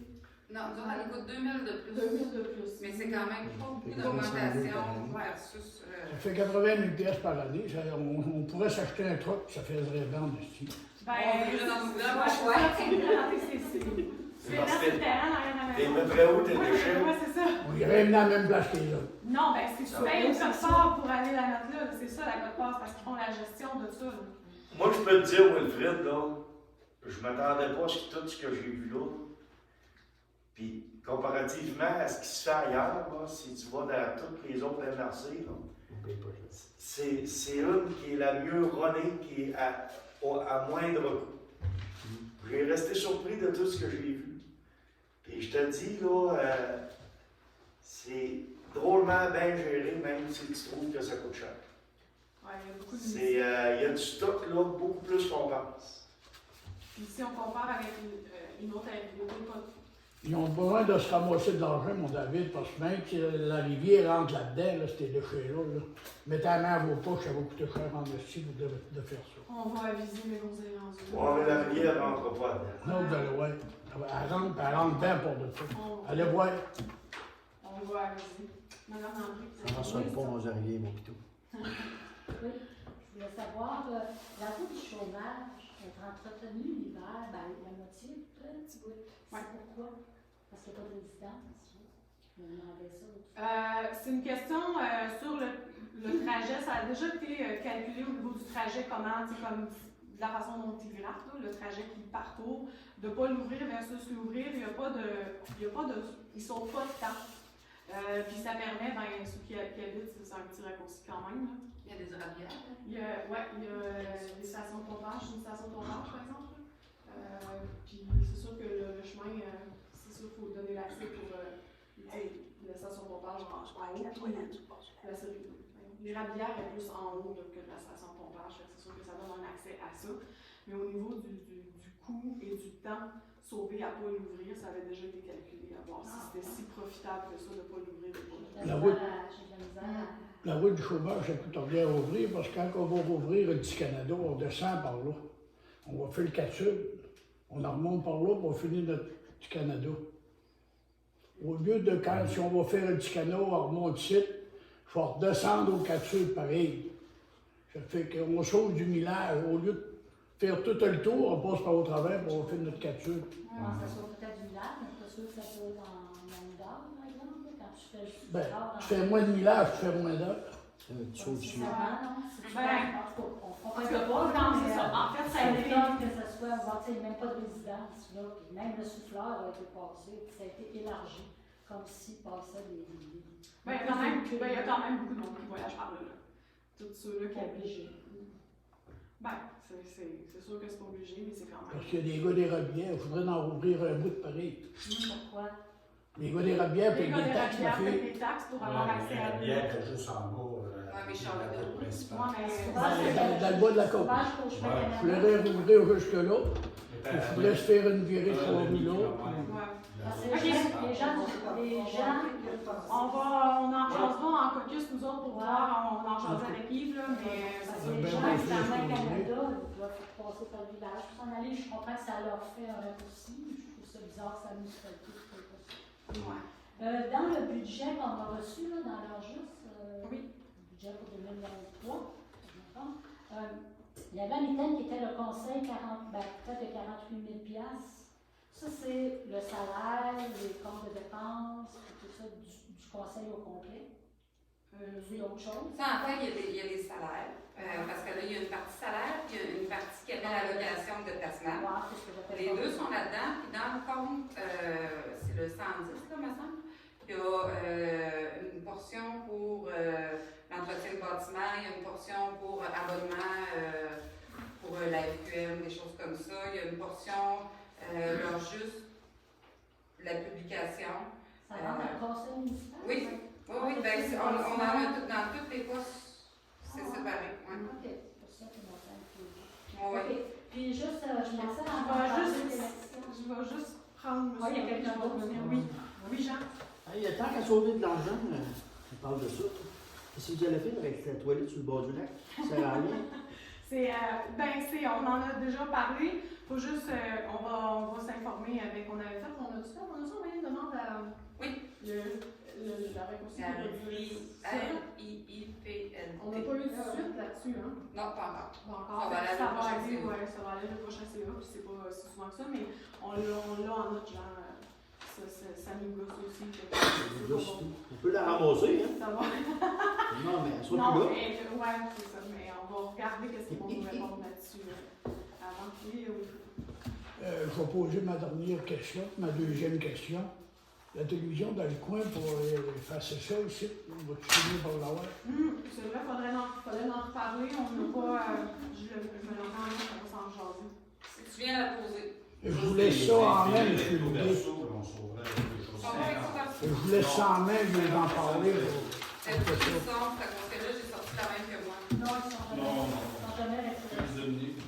Non, nous, elle coûte 2 000 de plus. 2 000 de plus. Mais c'est quand même pas beaucoup d'augmentation versus... Ça fait 80 000 piastres par année. On pourrait s'acheter un truck, ça ferait vendre ici. Ben, on vivrait dans nos villages, c'est ouais. c'est là, c'est le terrain derrière la T'es maison. très haut, tes déchets. Ouais, c'est ça. On irait même à la même place que les autres. Non, ben, c'est tu payes une cote-part pour aller la mettre là. C'est ça, la cote-part, parce qu'ils font la gestion de ça. Là. Moi, je peux te dire, Wilfred, là, je m'attendais pas à tout ce que j'ai vu là. Puis, comparativement à ce qui se fait ailleurs, là, si tu vas dans toutes les autres MRC, là, c'est une qui est la mieux runnée, qui est à moindre coût. J'ai resté surpris de tout ce que j'ai vu. Puis je te dis, là, c'est drôlement bien géré, même si tu trouves que ça coûte cher. Ouais, il y a beaucoup de Il y a du stock, là, beaucoup plus qu'on pense. Puis si on compare avec une autre Ils ont besoin de se ramasser de l'argent, mon David, parce que même si la rivière rentre là-dedans, là, ces déchets-là, mettez la main à vos poches, ça va coûter cher en esti de faire ça. on va aviser les bons élans. Ouais, mais la rivière ne rentre pas dedans. Non, vous allez voir. Elle rentre dedans pour de ça. Allez voir. On va aviser. Madame André, Ça ne sonne pas aux arrières, mon pitou. Oui, je voulais savoir, la route du chômage, être entretenue l'hiver, ben, la moitié, un petit bout. Ouais. C'est pourquoi? Parce qu'il n'y a pas de résidence. Je me demandais ça. c'est une question sur le trajet. Ça a déjà été calculé au niveau du trajet, comment, tu sais, comme de la façon dont il gratte, là, le trajet qui parcourt, de ne pas l'ouvrir versus l'ouvrir. Il n'y a pas de. Ils ne sautent pas de temps. Puis ça permet, ben, ceux qui habitent, c'est un petit raccourci quand même. Là. Il y a des érablières. Il y a des stations de pompage, une station de pompage par exemple. Puis c'est sûr que le chemin, c'est sûr qu'il faut donner l'accès pour la station de pompage en haut. L'érablière est plus en haut que la station de pompage, c'est sûr que ça donne un accès à ça. Mais au niveau du coût et du temps sauvé à ne pas l'ouvrir, ça avait déjà été calculé à voir si c'était si profitable que ça de ne pas l'ouvrir. J'ai de la misère. La route du chômage, ça coûte rien à ouvrir, parce que quand on va rouvrir le petit Canada, on descend par là. On va faire le 4 sud. On en remonte par là pour finir notre petit Canada. Au lieu de quand, si on va faire un petit canot, on remonte ici, il faut redescendre au 4 sud pareil. Ça fait qu'on sauve du millage. Au lieu faire tout le tour, on passe par au travers pour faire notre capsule. Non, ça soit peut-être du lac, mais je suis pas sûre que ça soit dans une heure, par exemple, quand tu fais juste Ben, dehors dans tu fais moins de millage, tu fais moins d'heures. Tu pas sautes dessus. nécessairement, non? Si tu Ben, fais- en tout cas, on parce fera que pas, non, mais, c'est ça. En fait, ça ça a été- étonne que ça soit, voir, tu sais, même pas de résidence, là, puis même le souffleur a été passé, puis ça a été élargi, comme s'il passait des... Ben, il y a quand même beaucoup de monde qui voyage par là. Tous ceux-là qui habitent. obligé. Ben, c'est sûr que c'est pas obligé, mais c'est quand même. Parce qu'il y a des gars d'Érablière, il faudrait en rouvrir un bout de pareil. Pourquoi? Les gars d'Érablière Les payent gars des de taxes, ma Rabière fille. payent des taxes pour avoir accès à bien que juste en bas. Ouais, mais Charlotte. la route principale. Ouais, mais Dans le bas de la côte. Sauvage pour chemin Ouais. Il canadien. faudrait rouvrir jusque-là. Il faudrait se faire une virée de 3 rues là. ouais. Parce que Ok. les gens, On en jasera en caucus, nous autres, pour voir. On en jasera avec Yves, là, mais Parce c'est que les Ben, gens ben, qui je sont laisse au tomber. Canada, ils doivent passer par le village pour s'en aller. Je comprends que ça leur fait un raccourci. Je trouve ça bizarre que ça nous fait tout. ouais. Dans le budget qu'on a reçu, là, dans l'Arjus, Oui. le budget pour 2023, il y avait un item qui était le conseil, près de 48 000 $. Ça, c'est le salaire, les comptes de dépenses, tout ça du conseil au complet. Oui. D'autres choses. Ça, en fait, il y a les salaires, parce que là, il y a une partie salaire, puis il y a une partie qui appelle l'allocation de placement. Ouais, c'est ce que j'appelle Les ça. deux sont là-dedans, puis dans le compte, c'est le 110, là, me semble. Il y a une portion pour l'entretien de bâtiment, il y a une portion pour abonnement pour la FQM, des choses comme ça. Il y a une portion, leur juste la publication. Ça rentre dans le conseil municipal? Oui, oui, ben, on en a dans toutes les postes, c'est séparé. Ouais. Ok, c'est pour ça qu'on a fait un peu. Ouais. Ok, puis juste, je pensais Je en vais parler juste- d'élection. Je vais juste prendre Ouais, il y a quelqu'un qui va d'autre. revenir. Oui. Oui, Jean. Il y a tant qu'à sauver de l'argent, on parle de ça. Qu'est-ce que vous allez faire avec la toilette sur le bord du lac? Ça sert à rien. On en a déjà parlé. Faut juste, on va s'informer avec. On avait fait, on a envoyé une demande à. Oui. La réconciliation. La RIIPN. On n'a pas eu de suite là-dessus, hein? Non, pas encore. Pas encore. Ça va aller Ça au prochain aller, CA. ouais, ça va aller le prochain CA, puis c'est pas si souvent que ça, mais on l'a en notre genre. Ça nous gosse aussi. On peut la ramasser, hein? Ça va. Non, mais elle soit Non, plus là. mais, ouais, c'est ça, mais on va regarder qu'est-ce qu'ils vont nous répondre là-dessus avant. Oui, oui. Je vais poser ma dernière question, ma deuxième question. La télévision dans le coin pour effacer ça aussi, on va finir par l'avoir. C'est vrai, faudrait en reparler. On n'a pas. Je me l'entends, on va s'en jaser. Si tu viens la poser. Je vous laisse ça en main, je suis On sauverait quelque chose. On va avec ça. Je vous laisse ça en main, je vais en parler. C'est tout qui sont, fait que là, j'ai sorti la même que moi. Non, ils sont jamais, Non, non. ils sont jamais restés. Les indemnités,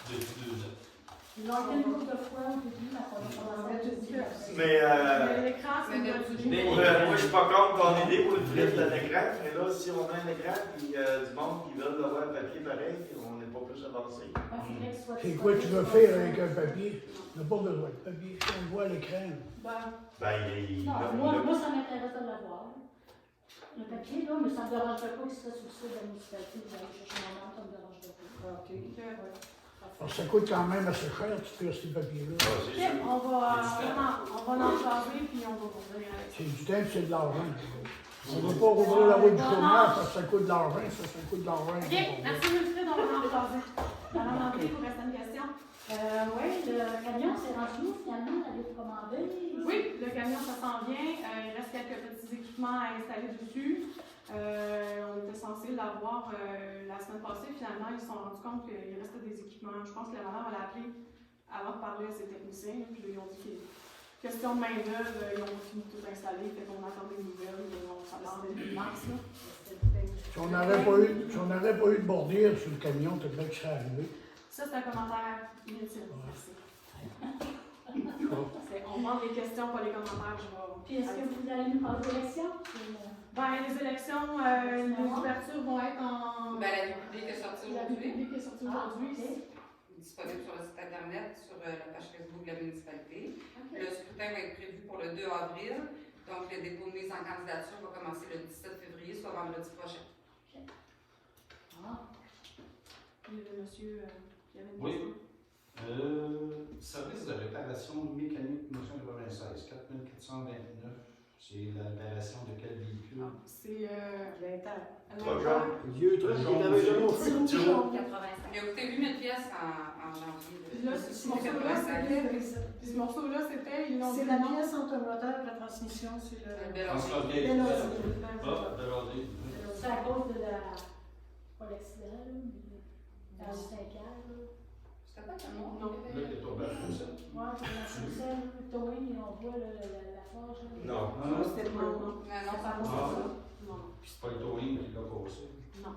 depuis 2 ans. Ils l'ont été une couple de fois au début, mais on a commencé à tout dire. Mais L'écran, c'est mais une moi, je suis pas contre qu'on ait des boules frites d'un écran, mais là, si on a un écran puis du monde qui veut avoir un papier pareil, on n'est pas plus avancé. C'est quoi tu veux faire avec un papier? On n'a pas besoin de papier, si on voit à l'écran. Ben, il Non, moi, ça m'intéresse de l'avoir. Le papier, là, mais ça ne me dérangerait pas qu'il soit sur le site de la municipalité, vous allez chercher mon nom, ça ne me dérangerait pas. OK. Alors, ça coûte quand même assez cher, tu fais ces papiers-là. Ah, c'est sûr. On va en jaser, puis on va revenir avec ça. C'est du temps, c'est de l'argent. On ne veut pas rouvrir la route du chômage parce que ça coûte de l'argent, ça coûte de l'argent. OK, merci Wilfrid, on va en jaser. Madame Landry, il vous reste une question? Oui, le camion s'est rendu où finalement, l'avez-vous commandé? Oui, le camion, ça s'en vient. Il reste quelques petits équipements à installer dessus. On était censé l'avoir la semaine passée. Finalement, ils se sont rendus compte qu'il restait des équipements. Je pense que la madame l'a appelé avant de parler à ses techniciens. Puis là, ils ont dit que question de main-d'œuvre, ils ont fini de tout installer. Fait qu'on attend des nouvelles. Ça va en début mars. Là. Si on n'aurait pas eu de bordure sur le camion, tu devrais que ça serait arrivé. Ça, c'est un commentaire inutile. Merci. On demande les questions, pas les commentaires. Puis est-ce que vous allez nous parler d'élections? Ben, les élections, les ouvertures vont être en. Ben, la vie publique est sortie La vie aujourd'hui, publique est sortie aujourd'hui. disponible sur le site internet, sur la page Facebook de la municipalité. Ok. Le scrutin va être prévu pour le 2 avril. Donc, le dépôt de mise en candidature va commencer le 17 février, soit vendredi prochain. Ah. Il y avait monsieur qui avait une Oui. question. Service de réparation mécanique 1996, 4429. C'est la réparation de quel véhicule? Ah, c'est L'inter. Vieux truc qui est avec le C'est nom. rouge jaune. 85. Il a coûté 8000 pièces en janvier. Puis là, ce morceau-là, c'était, ils l'ont C'est dit la non. pièce entre le moteur et la transmission, c'est le François Gay. Bellosier. Ah, Bellosier. C'est à cause de la. Pas l'accident, là, mais dans le 5 ans, là. C'était pas tellement. Non. Là, il est tombé à la fossette. Ouais, c'est la chaussette, towing, on voit la forge. Là. Non. Non, non. C'était pas, non. Non, non, Ça ça va, Ah. ça. Non. Puis c'est pas le towing qui l'a cassé. Non.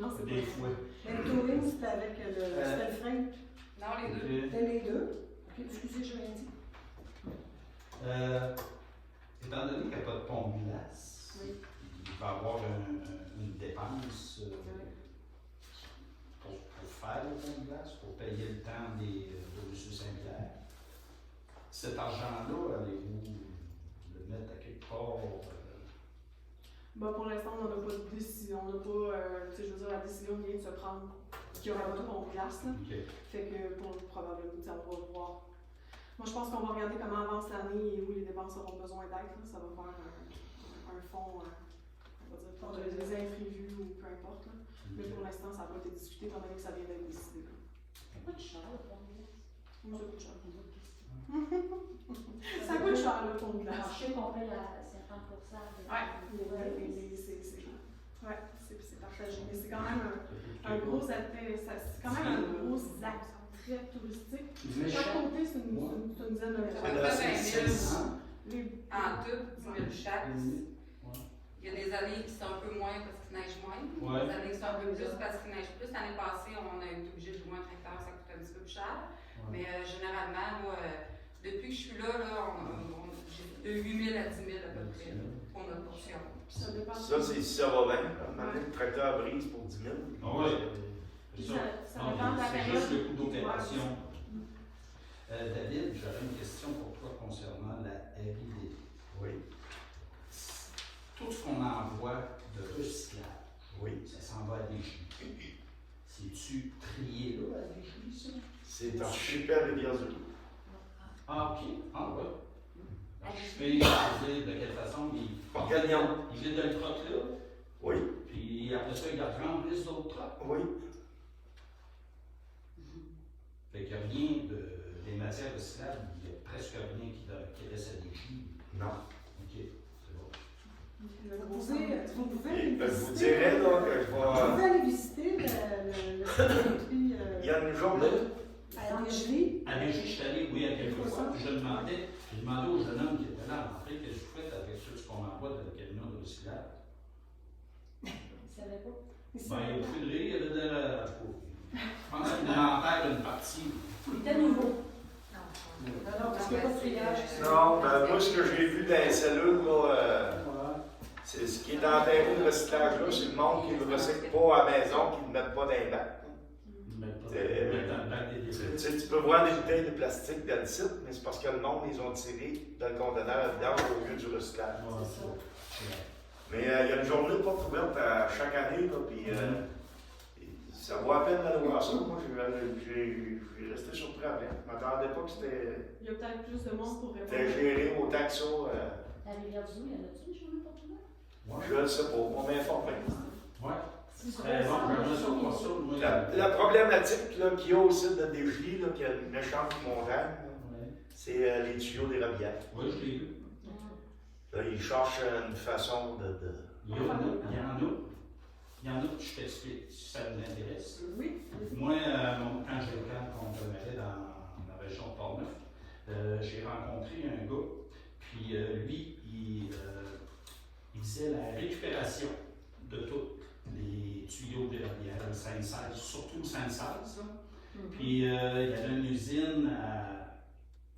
Non, c'est Des pas fois. Mais le towing, c'était avec c'était le frein. Non, les deux. Ok. C'était les deux. Ok, excusez, je rien dit. Étant donné qu'il n'y a pas de pont de glace, Oui. il va y avoir une dépense pour faire le pont de glace, pour payer le temps de M. Saint-Pierre. Cet argent-là, allez-vous le mettre à quelque part? Bah, pour l'instant, on n'a pas de décision. On n'a pas, tu sais, je veux dire, la décision vient de se prendre qu'il n'y aura pas de pont de glace, là. Ok. Fait que, probablement, tu sais, on va voir. Moi, je pense qu'on va regarder comment avance l'année et où les dépenses auront besoin d'être, là. Ça va faire un fonds, on va dire, pour les imprévus ou peu importe, là. Mais pour l'instant, ça n'a pas été discuté, étant donné que ça vient d'être décidé, là. Ça coûte cher, le pont de glace. Moi, ça coûte cher. Une autre question. Ça coûte cher, le pont de Alors, glace. je sais qu'on paye à 50%. Ouais, c'est partagé. Mais c'est quand même un gros attrait, c'est quand même un gros attrait touristique. Chaque côté, c'est une dizaine de Ça mètres. va faire 20 000 Les- en tout, 10 000 chaque. Ouais. Il y a des années qui sont un peu moins parce qu'il neige moins. Ouais. Des années qui sont un peu plus parce qu'il neige plus. L'année passée, on a été obligé de louer un tracteur, ça coûte un petit peu plus cher. Mais généralement, moi, depuis que je suis là, j'ai de 8 000 à 10 000 à peu près là, pour notre portion. Ça dépend. Ça, c'est si ça va bien. Maintenant, le tracteur brise pour 10 000. Ah oui. Puis C'est ça ça. dépend de la C'est période. juste le coût d'opération. David, j'aurais une question pour toi concernant la RID. Oui. Tout ce qu'on envoie de recyclage, Oui. ça s'en va à Desjardins. C'est-tu trié là à Desjardins, ça? C'est en super Rivière-du-Loup. Ah, ok. Ah, ouais. Je vais dire de quelle façon Par camion. il vide le troc là, Oui. puis après ça, il remplisse d'autres trocs. Oui. Fait qu'il n'y a rien des matières recyclables, il n'y a presque rien qui reste à Desjardins. Non. Ok, c'est bon. Vous pouvez Et, aller je vous visiter. dirais donc que je Vous vais. pouvez aller visiter le circuit Il y a une journée. à Desjardins. À Desjardins, je suis allé, oui, à quelques fois, puis j'ai demandé au jeune homme qui était là à l'entrée qu'est-ce que vous faites avec tout ce qu'on envoie de le camion de recyclage. Il savait pas. Ben, il y a beaucoup de rire, il y avait de la. Je pense qu'il en perd une partie. Il était nouveau. Non, parce qu'il n'y a pas de triage. Non, ben moi, ce que j'ai vu dans les cellules, là, c'est ce qui est enterré le recyclage là, c'est le monde qui ne le recycle pas à la maison, qui ne le mettent pas dans les bacs. Ils mettent pas C'est- ils mettent dans le bac des déchets. Tu sais, tu peux voir des bouteilles de plastique dans le site, mais c'est parce que le monde, ils ont tiré dans le conteneur à vidange au lieu du recyclage. Ouais, C'est ça. ouais. Mais il y a une journée de porte ouverte à chaque année, là, puis ça vaut à peine d'aller voir ça. Moi, j'ai resté surpris après. Je ne m'attendais pas que c'était Il y a peut-être plus de monde pour répondre. géré autant que ça. La Rivière-du-Loup, y en a-tu des journées portuaires? Ouais. Je ne sais pas, on m'informer. Ouais. Si je Très bon, j'aimerais ça ressens, voir ça. moi. La problématique là, qu'il y a au site de Desjardins, là, qu'il y a une méchante montagne, là, Ouais. c'est les tuyaux des rabières. Oui, je l'ai vu. Là, ils cherchent une façon de. Il y en a. Il y en a, je t'explique si ça vous intéresse. Oui. Moi, quand on demeurait dans la région de Portneuf, j'ai rencontré un gars, puis lui, il faisait la récupération de tous les tuyaux de la Sainte-16, surtout le Sainte-16. Puis il y avait une usine à,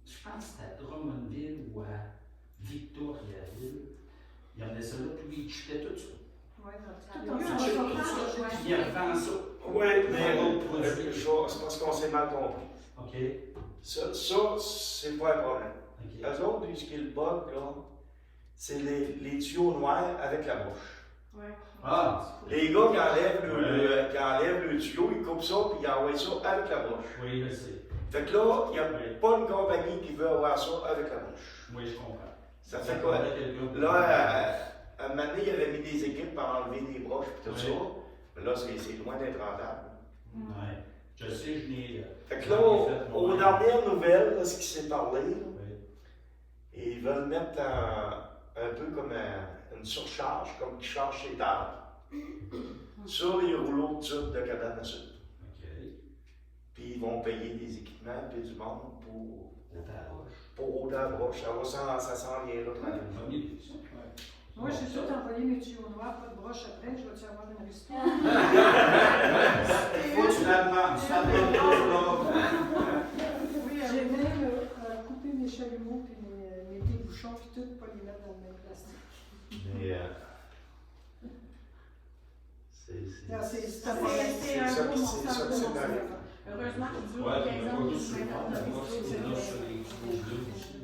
je pense que c'était à Drummondville ou à Victoriaville. Il y en avait ça là, puis il chutait tout ça. Ouais, Ah, tout oui, en on sachant va que faire ça, Puis il revend ça. Oui, mais D'autres produits. c'est parce qu'on s'est mal compris. OK. Ça c'est pas un problème. OK. Eux autres, ce qui est le bug, là, c'est les tuyaux noirs avec la bouche. Ouais. Ah! Les gars qui enlèvent le tuyau, ils coupent ça puis ils envoient ça avec la broche. Oui, je sais. Fait que là, il n'y a pas une compagnie qui veut avoir ça avec la broche. Oui, je comprends. Ça fait quoi? Là, à un moment donné, il avait mis des équipes pour enlever des broches et tout ça. Mais là, c'est loin d'être rentable. Oui. Je sais, je n'ai. Fait que là, aux dernières nouvelles, là, ce qui s'est parlé, là, ils veulent mettre un peu comme une surcharge, comme qui charge chez Terre, sur les rouleaux de tubes de cabane à sucre. OK. Puis ils vont payer des équipements et du monde pour ôter la broche. ôter la broche. Ça s'en vient là, tranquillement. Bonne idée, ça. Moi, j'ai tout envoyé mes tuyaux noirs, pas de broche après, je vais-tu avoir une ristourne? Faut que tu la demandes. Tu la demandes, Oui, J'ai même coupé mes chalumeaux et mes débouchons, puis tout, pas les mettre dans le même plastique. Mais Non, c'est c'est un pas gros c'est ça, montant. c'est pareil. Heureusement qu'il dure Ouais, 15 puis ans. le pouce sur la broche, c'est là sur les tuyaux bleus aussi.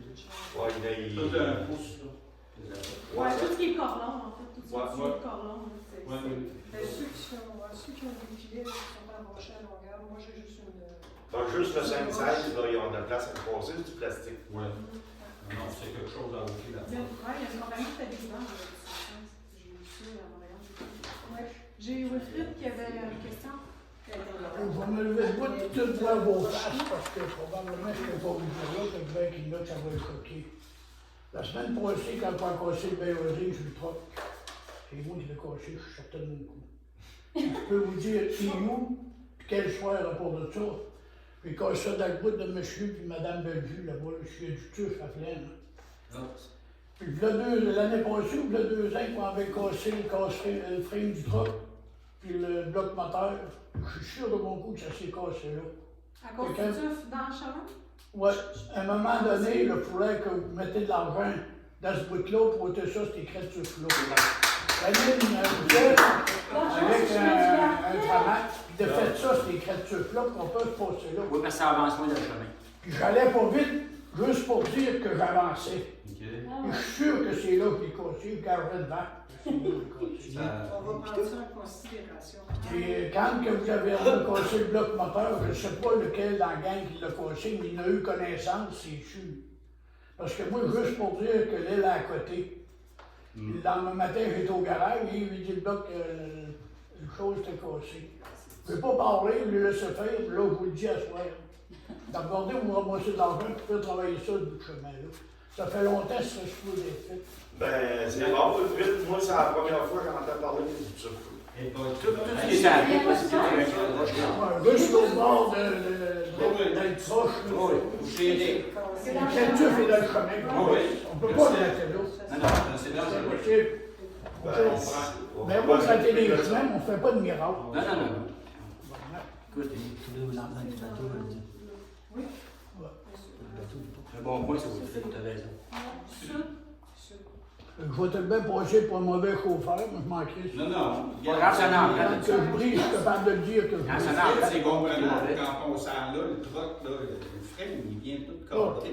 Ouais, là, il... Tout un pouce, là. Ouais, tout ce qui est corlon, en fait, tout ce qui Ouais, est corlon, c'est... Ouais, oui. Ceux qui ont des filets, qui sont pas brochés à longueur, moi j'ai juste une. Donc, juste le 5-16, là, ils ont de la place à passer, c'est du plastique. Ouais. Non, c'est quelque chose à ôter Il y a là-dedans. ouais, il y a une compagnie qui fait des ventes avec ça. J'ai eu ça à Montréal. Ouais. J'ai Wilfrid qui avait une question. Vous me levez le bout de tout voir vos faces parce que probablement je ne peux pas vous dire là que le qui là, ça va être choqué. La semaine passée, quand on a cassé le bérosé sur le troc, c'est moi qui l'ai cassé, je suis certain de mon coup. Je peux vous dire qui où, puis quel soir à part de ça. J'ai cassé ça dans le bout de monsieur puis madame Bellevue, là-bas, je suis du tuf à plein. Puis l'année passée, ou 2 ans, on avait cassé le frame du troc, puis le bloc moteur. Je suis sûr de mon coup que ça s'est cassé là. À cause du tuf dans le chemin? Ouais, à un moment donné, il faudrait que vous mettez de l'argent dans ce bout-là pour ôter ça, cette écriture-là. La ligne, avec un tramac, puis de faire ça, cette écriture-là, pour qu'on peut se passer là. Oui, parce que ça avance moins dans le chemin. Puis j'allais pas vite, juste pour dire que j'avançais. OK. Et je suis sûr que c'est là que j'ai cassé, car je devant. C'est là que j'ai cassé. On va prendre ça en considération. Et quand que vous avez cassé le bloc moteur, je ne sais pas lequel dans la gang qui l'a cassé, mais il en a eu connaissance, c'est sûr. Parce que moi, juste pour dire que l'aile à côté, le lendemain matin, j'étais au garage et il m'a dit le bloc, une chose était cassée. Je ne vais pas parler, je le laisser faire, puis là, je vous le dis à soir. D'abord, vous ramassez de l'argent, vous pouvez travailler ça, le bout de chemin-là. Ça fait longtemps que ça se peut d'être fait. Ben, c'est bon, Wilfrid, moi, c'est la première fois que j'entends parler de ça. Et pas Tout ce qui est à pied, parce que c'est avec la broche. Ouais, juste au bord dans le troche. Oui, vous chédez. Le tuf est dans le chemin. Oui. On ne peut pas l'arrêter là. Non, non, c'est bien, c'est vrai. C'est Ben, mais moi, quand il est chemins, on ne fait pas de miracle. Non, non, non. Écoute, tous les lendemain du bateau, je dis. Oui. Un bon point, ça vous fait, tu as raison. Je vais tellement passer pour un mauvais chauffeur, moi je m'en crisse. Non, non. Pas grave, ça n'en Quand que je brise, je suis capable de le dire que je Quand ça brise. n'en C'est bon, quand on sent là, le troc, là, le frein, il vient tout cadré.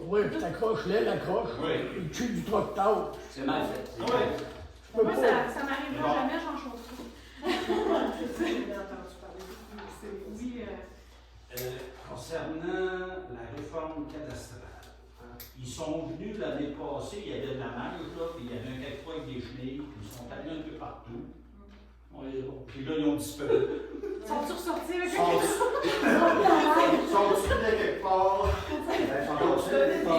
Oui, puis t'accroches l'aile, accroche. Oui. Il tue du tracteur. C'est mal fait. Oui. Je peux Moi, pas. ça m'arrivera jamais, j'en chauffe trop. J'ai entendu parler. Oui, Concernant la réforme cadastrale, ils sont venus l'année passée, il y avait de la neige, là, puis il y avait un quelquefois avec des chenilles, puis ils sont allés un peu partout. Puis là, ils ont disparu. sont-ils ressortis avec Sont- un Sont-ils de quelque part?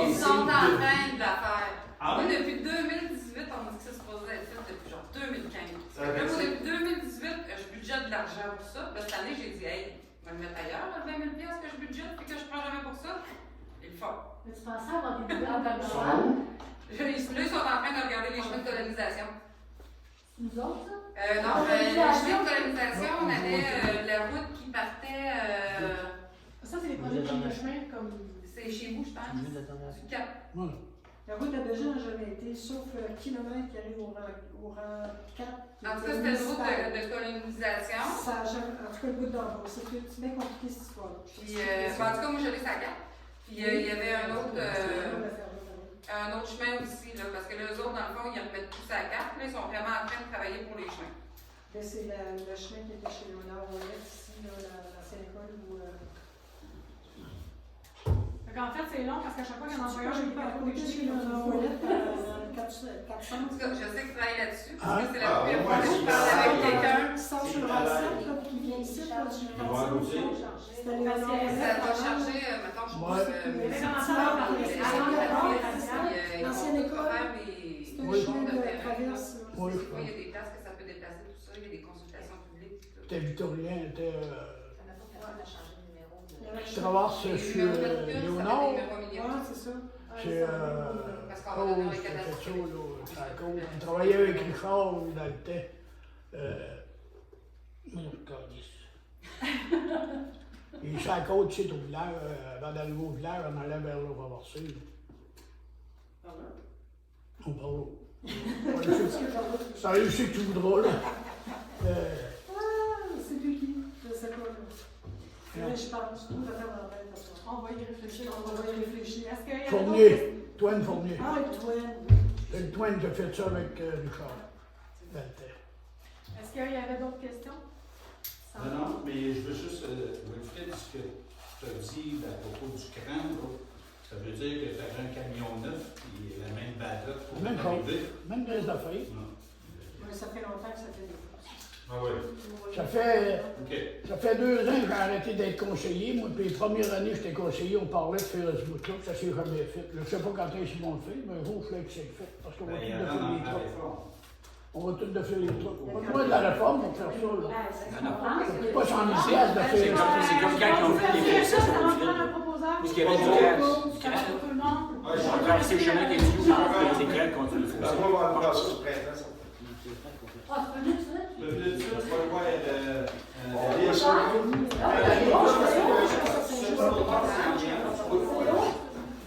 Ils sont en train de la faire. Ah Moi, oui? depuis 2018, on me dit que ça se posait être fait depuis genre 2015. Ça Là, fait moi, ça. depuis 2018, je budgète de l'argent pour ça. Là, cette année, j'ai dit, hey, on va le mettre ailleurs, le 20 000 $ que je budgète et que je prends jamais pour ça. Ils le font. Mais tu pensais avoir des boulots dans le Ils soir? sont où? Là, ils sont en train de regarder les chemins de colonisation. Nous autres, ça? Non, les chemins de colonisation, on avait la route qui partait. Ça, c'est les projets de chemin comme. C'est chez vous, je pense. Du Cap. La route a déjà jamais été, sauf le kilomètre qui arrive au rang 4. En tout cas, c'était une route de colonisation. Ça a jamais, en tout cas, le bout d'en bas. C'est bien compliqué cette histoire-là. Puis, en tout cas, moi, j'avais sa carte. Puis, il y avait un autre. Un autre chemin aussi, là, parce que les autres, dans le fond, ils remettent tout ça à carte. Là, ils sont vraiment en train de travailler pour les chemins. Là, c'est le chemin qui était chez Léonard Ouellet, ici, là, l'ancienne école où. En fait, c'est long parce qu'à chaque fois qu'il y a un employeur, J'ai pas côté chez Léonard Ouellet, dans le 400. En tout cas, je sais que tu travailles là-dessus, parce Ah. que c'est la première fois ouais, que je c'est parle ça. avec quelqu'un. Qui sort sur le 27, là, qui vient ici, là, du Ils vont annoncer. C'était Léonard Ouellet. Ça doit charger, mettons, je pense, Ouais. L'ancienne école. C'est un Oui. chemin de traverse. Oui, je Il y a pense. des places que ça peut déplacer, tout ça. Il y a des consultations publiques. Tout. C'était Victorien, était. On a changé de numéro. Je traverse Les sur numéros de code, ça fait des Léonard. numéros millions. Ouais, c'est ça. C'est Parce qu'on va donner Cause, un c'était cadastre. ça, là, c'est à cause. Il travaillait avec Richard dans le temps. Il est sur la côte, c'est au village, avant d'arriver au village, on allait vers le Reversé. On parle. Ça réussit que tu voudras, là. C'est lui qui? Je sais pas. Là, je parle du tout de faire dans la tête. parce que- On va y réfléchir. On va y réfléchir. Est-ce qu'il y a Fournier, Toine Fournier. Ah, le Toine. C'est le Toine qui a fait ça avec Richard. Dans le temps. Est-ce qu'il y avait d'autres questions? Non, mais je veux juste, Wilfred, ce que tu as dit à propos du cran, là, ça veut dire que tu avais un camion neuf et la même ballotte pour Même chose. arriver. Même des affaires. Non. Ouais, ça fait longtemps que ça fait des fois. Ah oui. Ça fait 2 ans que j'ai arrêté d'être conseiller. Moi, puis les premières années, j'étais conseiller, on parlait de faire ce bout-là, ça s'est jamais fait. Je ne sais pas quand est-ce qu'ils vont le faire, mais un jour, je sais que c'est fait. Parce qu'on va Ben, il y tout a de faire un les an à trucs. réforme. On va tout de faire les trucs. Pas loin de la réforme, on va faire ça, là. C'est pas 100 000 piastres de C'est faire ça. comme quand ils ont fait des ça, fixes, ça on va fait. prendre un proposeur. Parce qu'il y avait du gaz. Pour tout le monde. Ouais, je On traversait le chemin qui est dessous, les écrans contre le Parce fossé. qu'on va en faire ça ce printemps, ça. Ah, c'est venu, ça? Le plus dur, c'est pas quoi,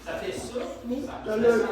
ça fait ça. Mais Ça T'as le- fait ça.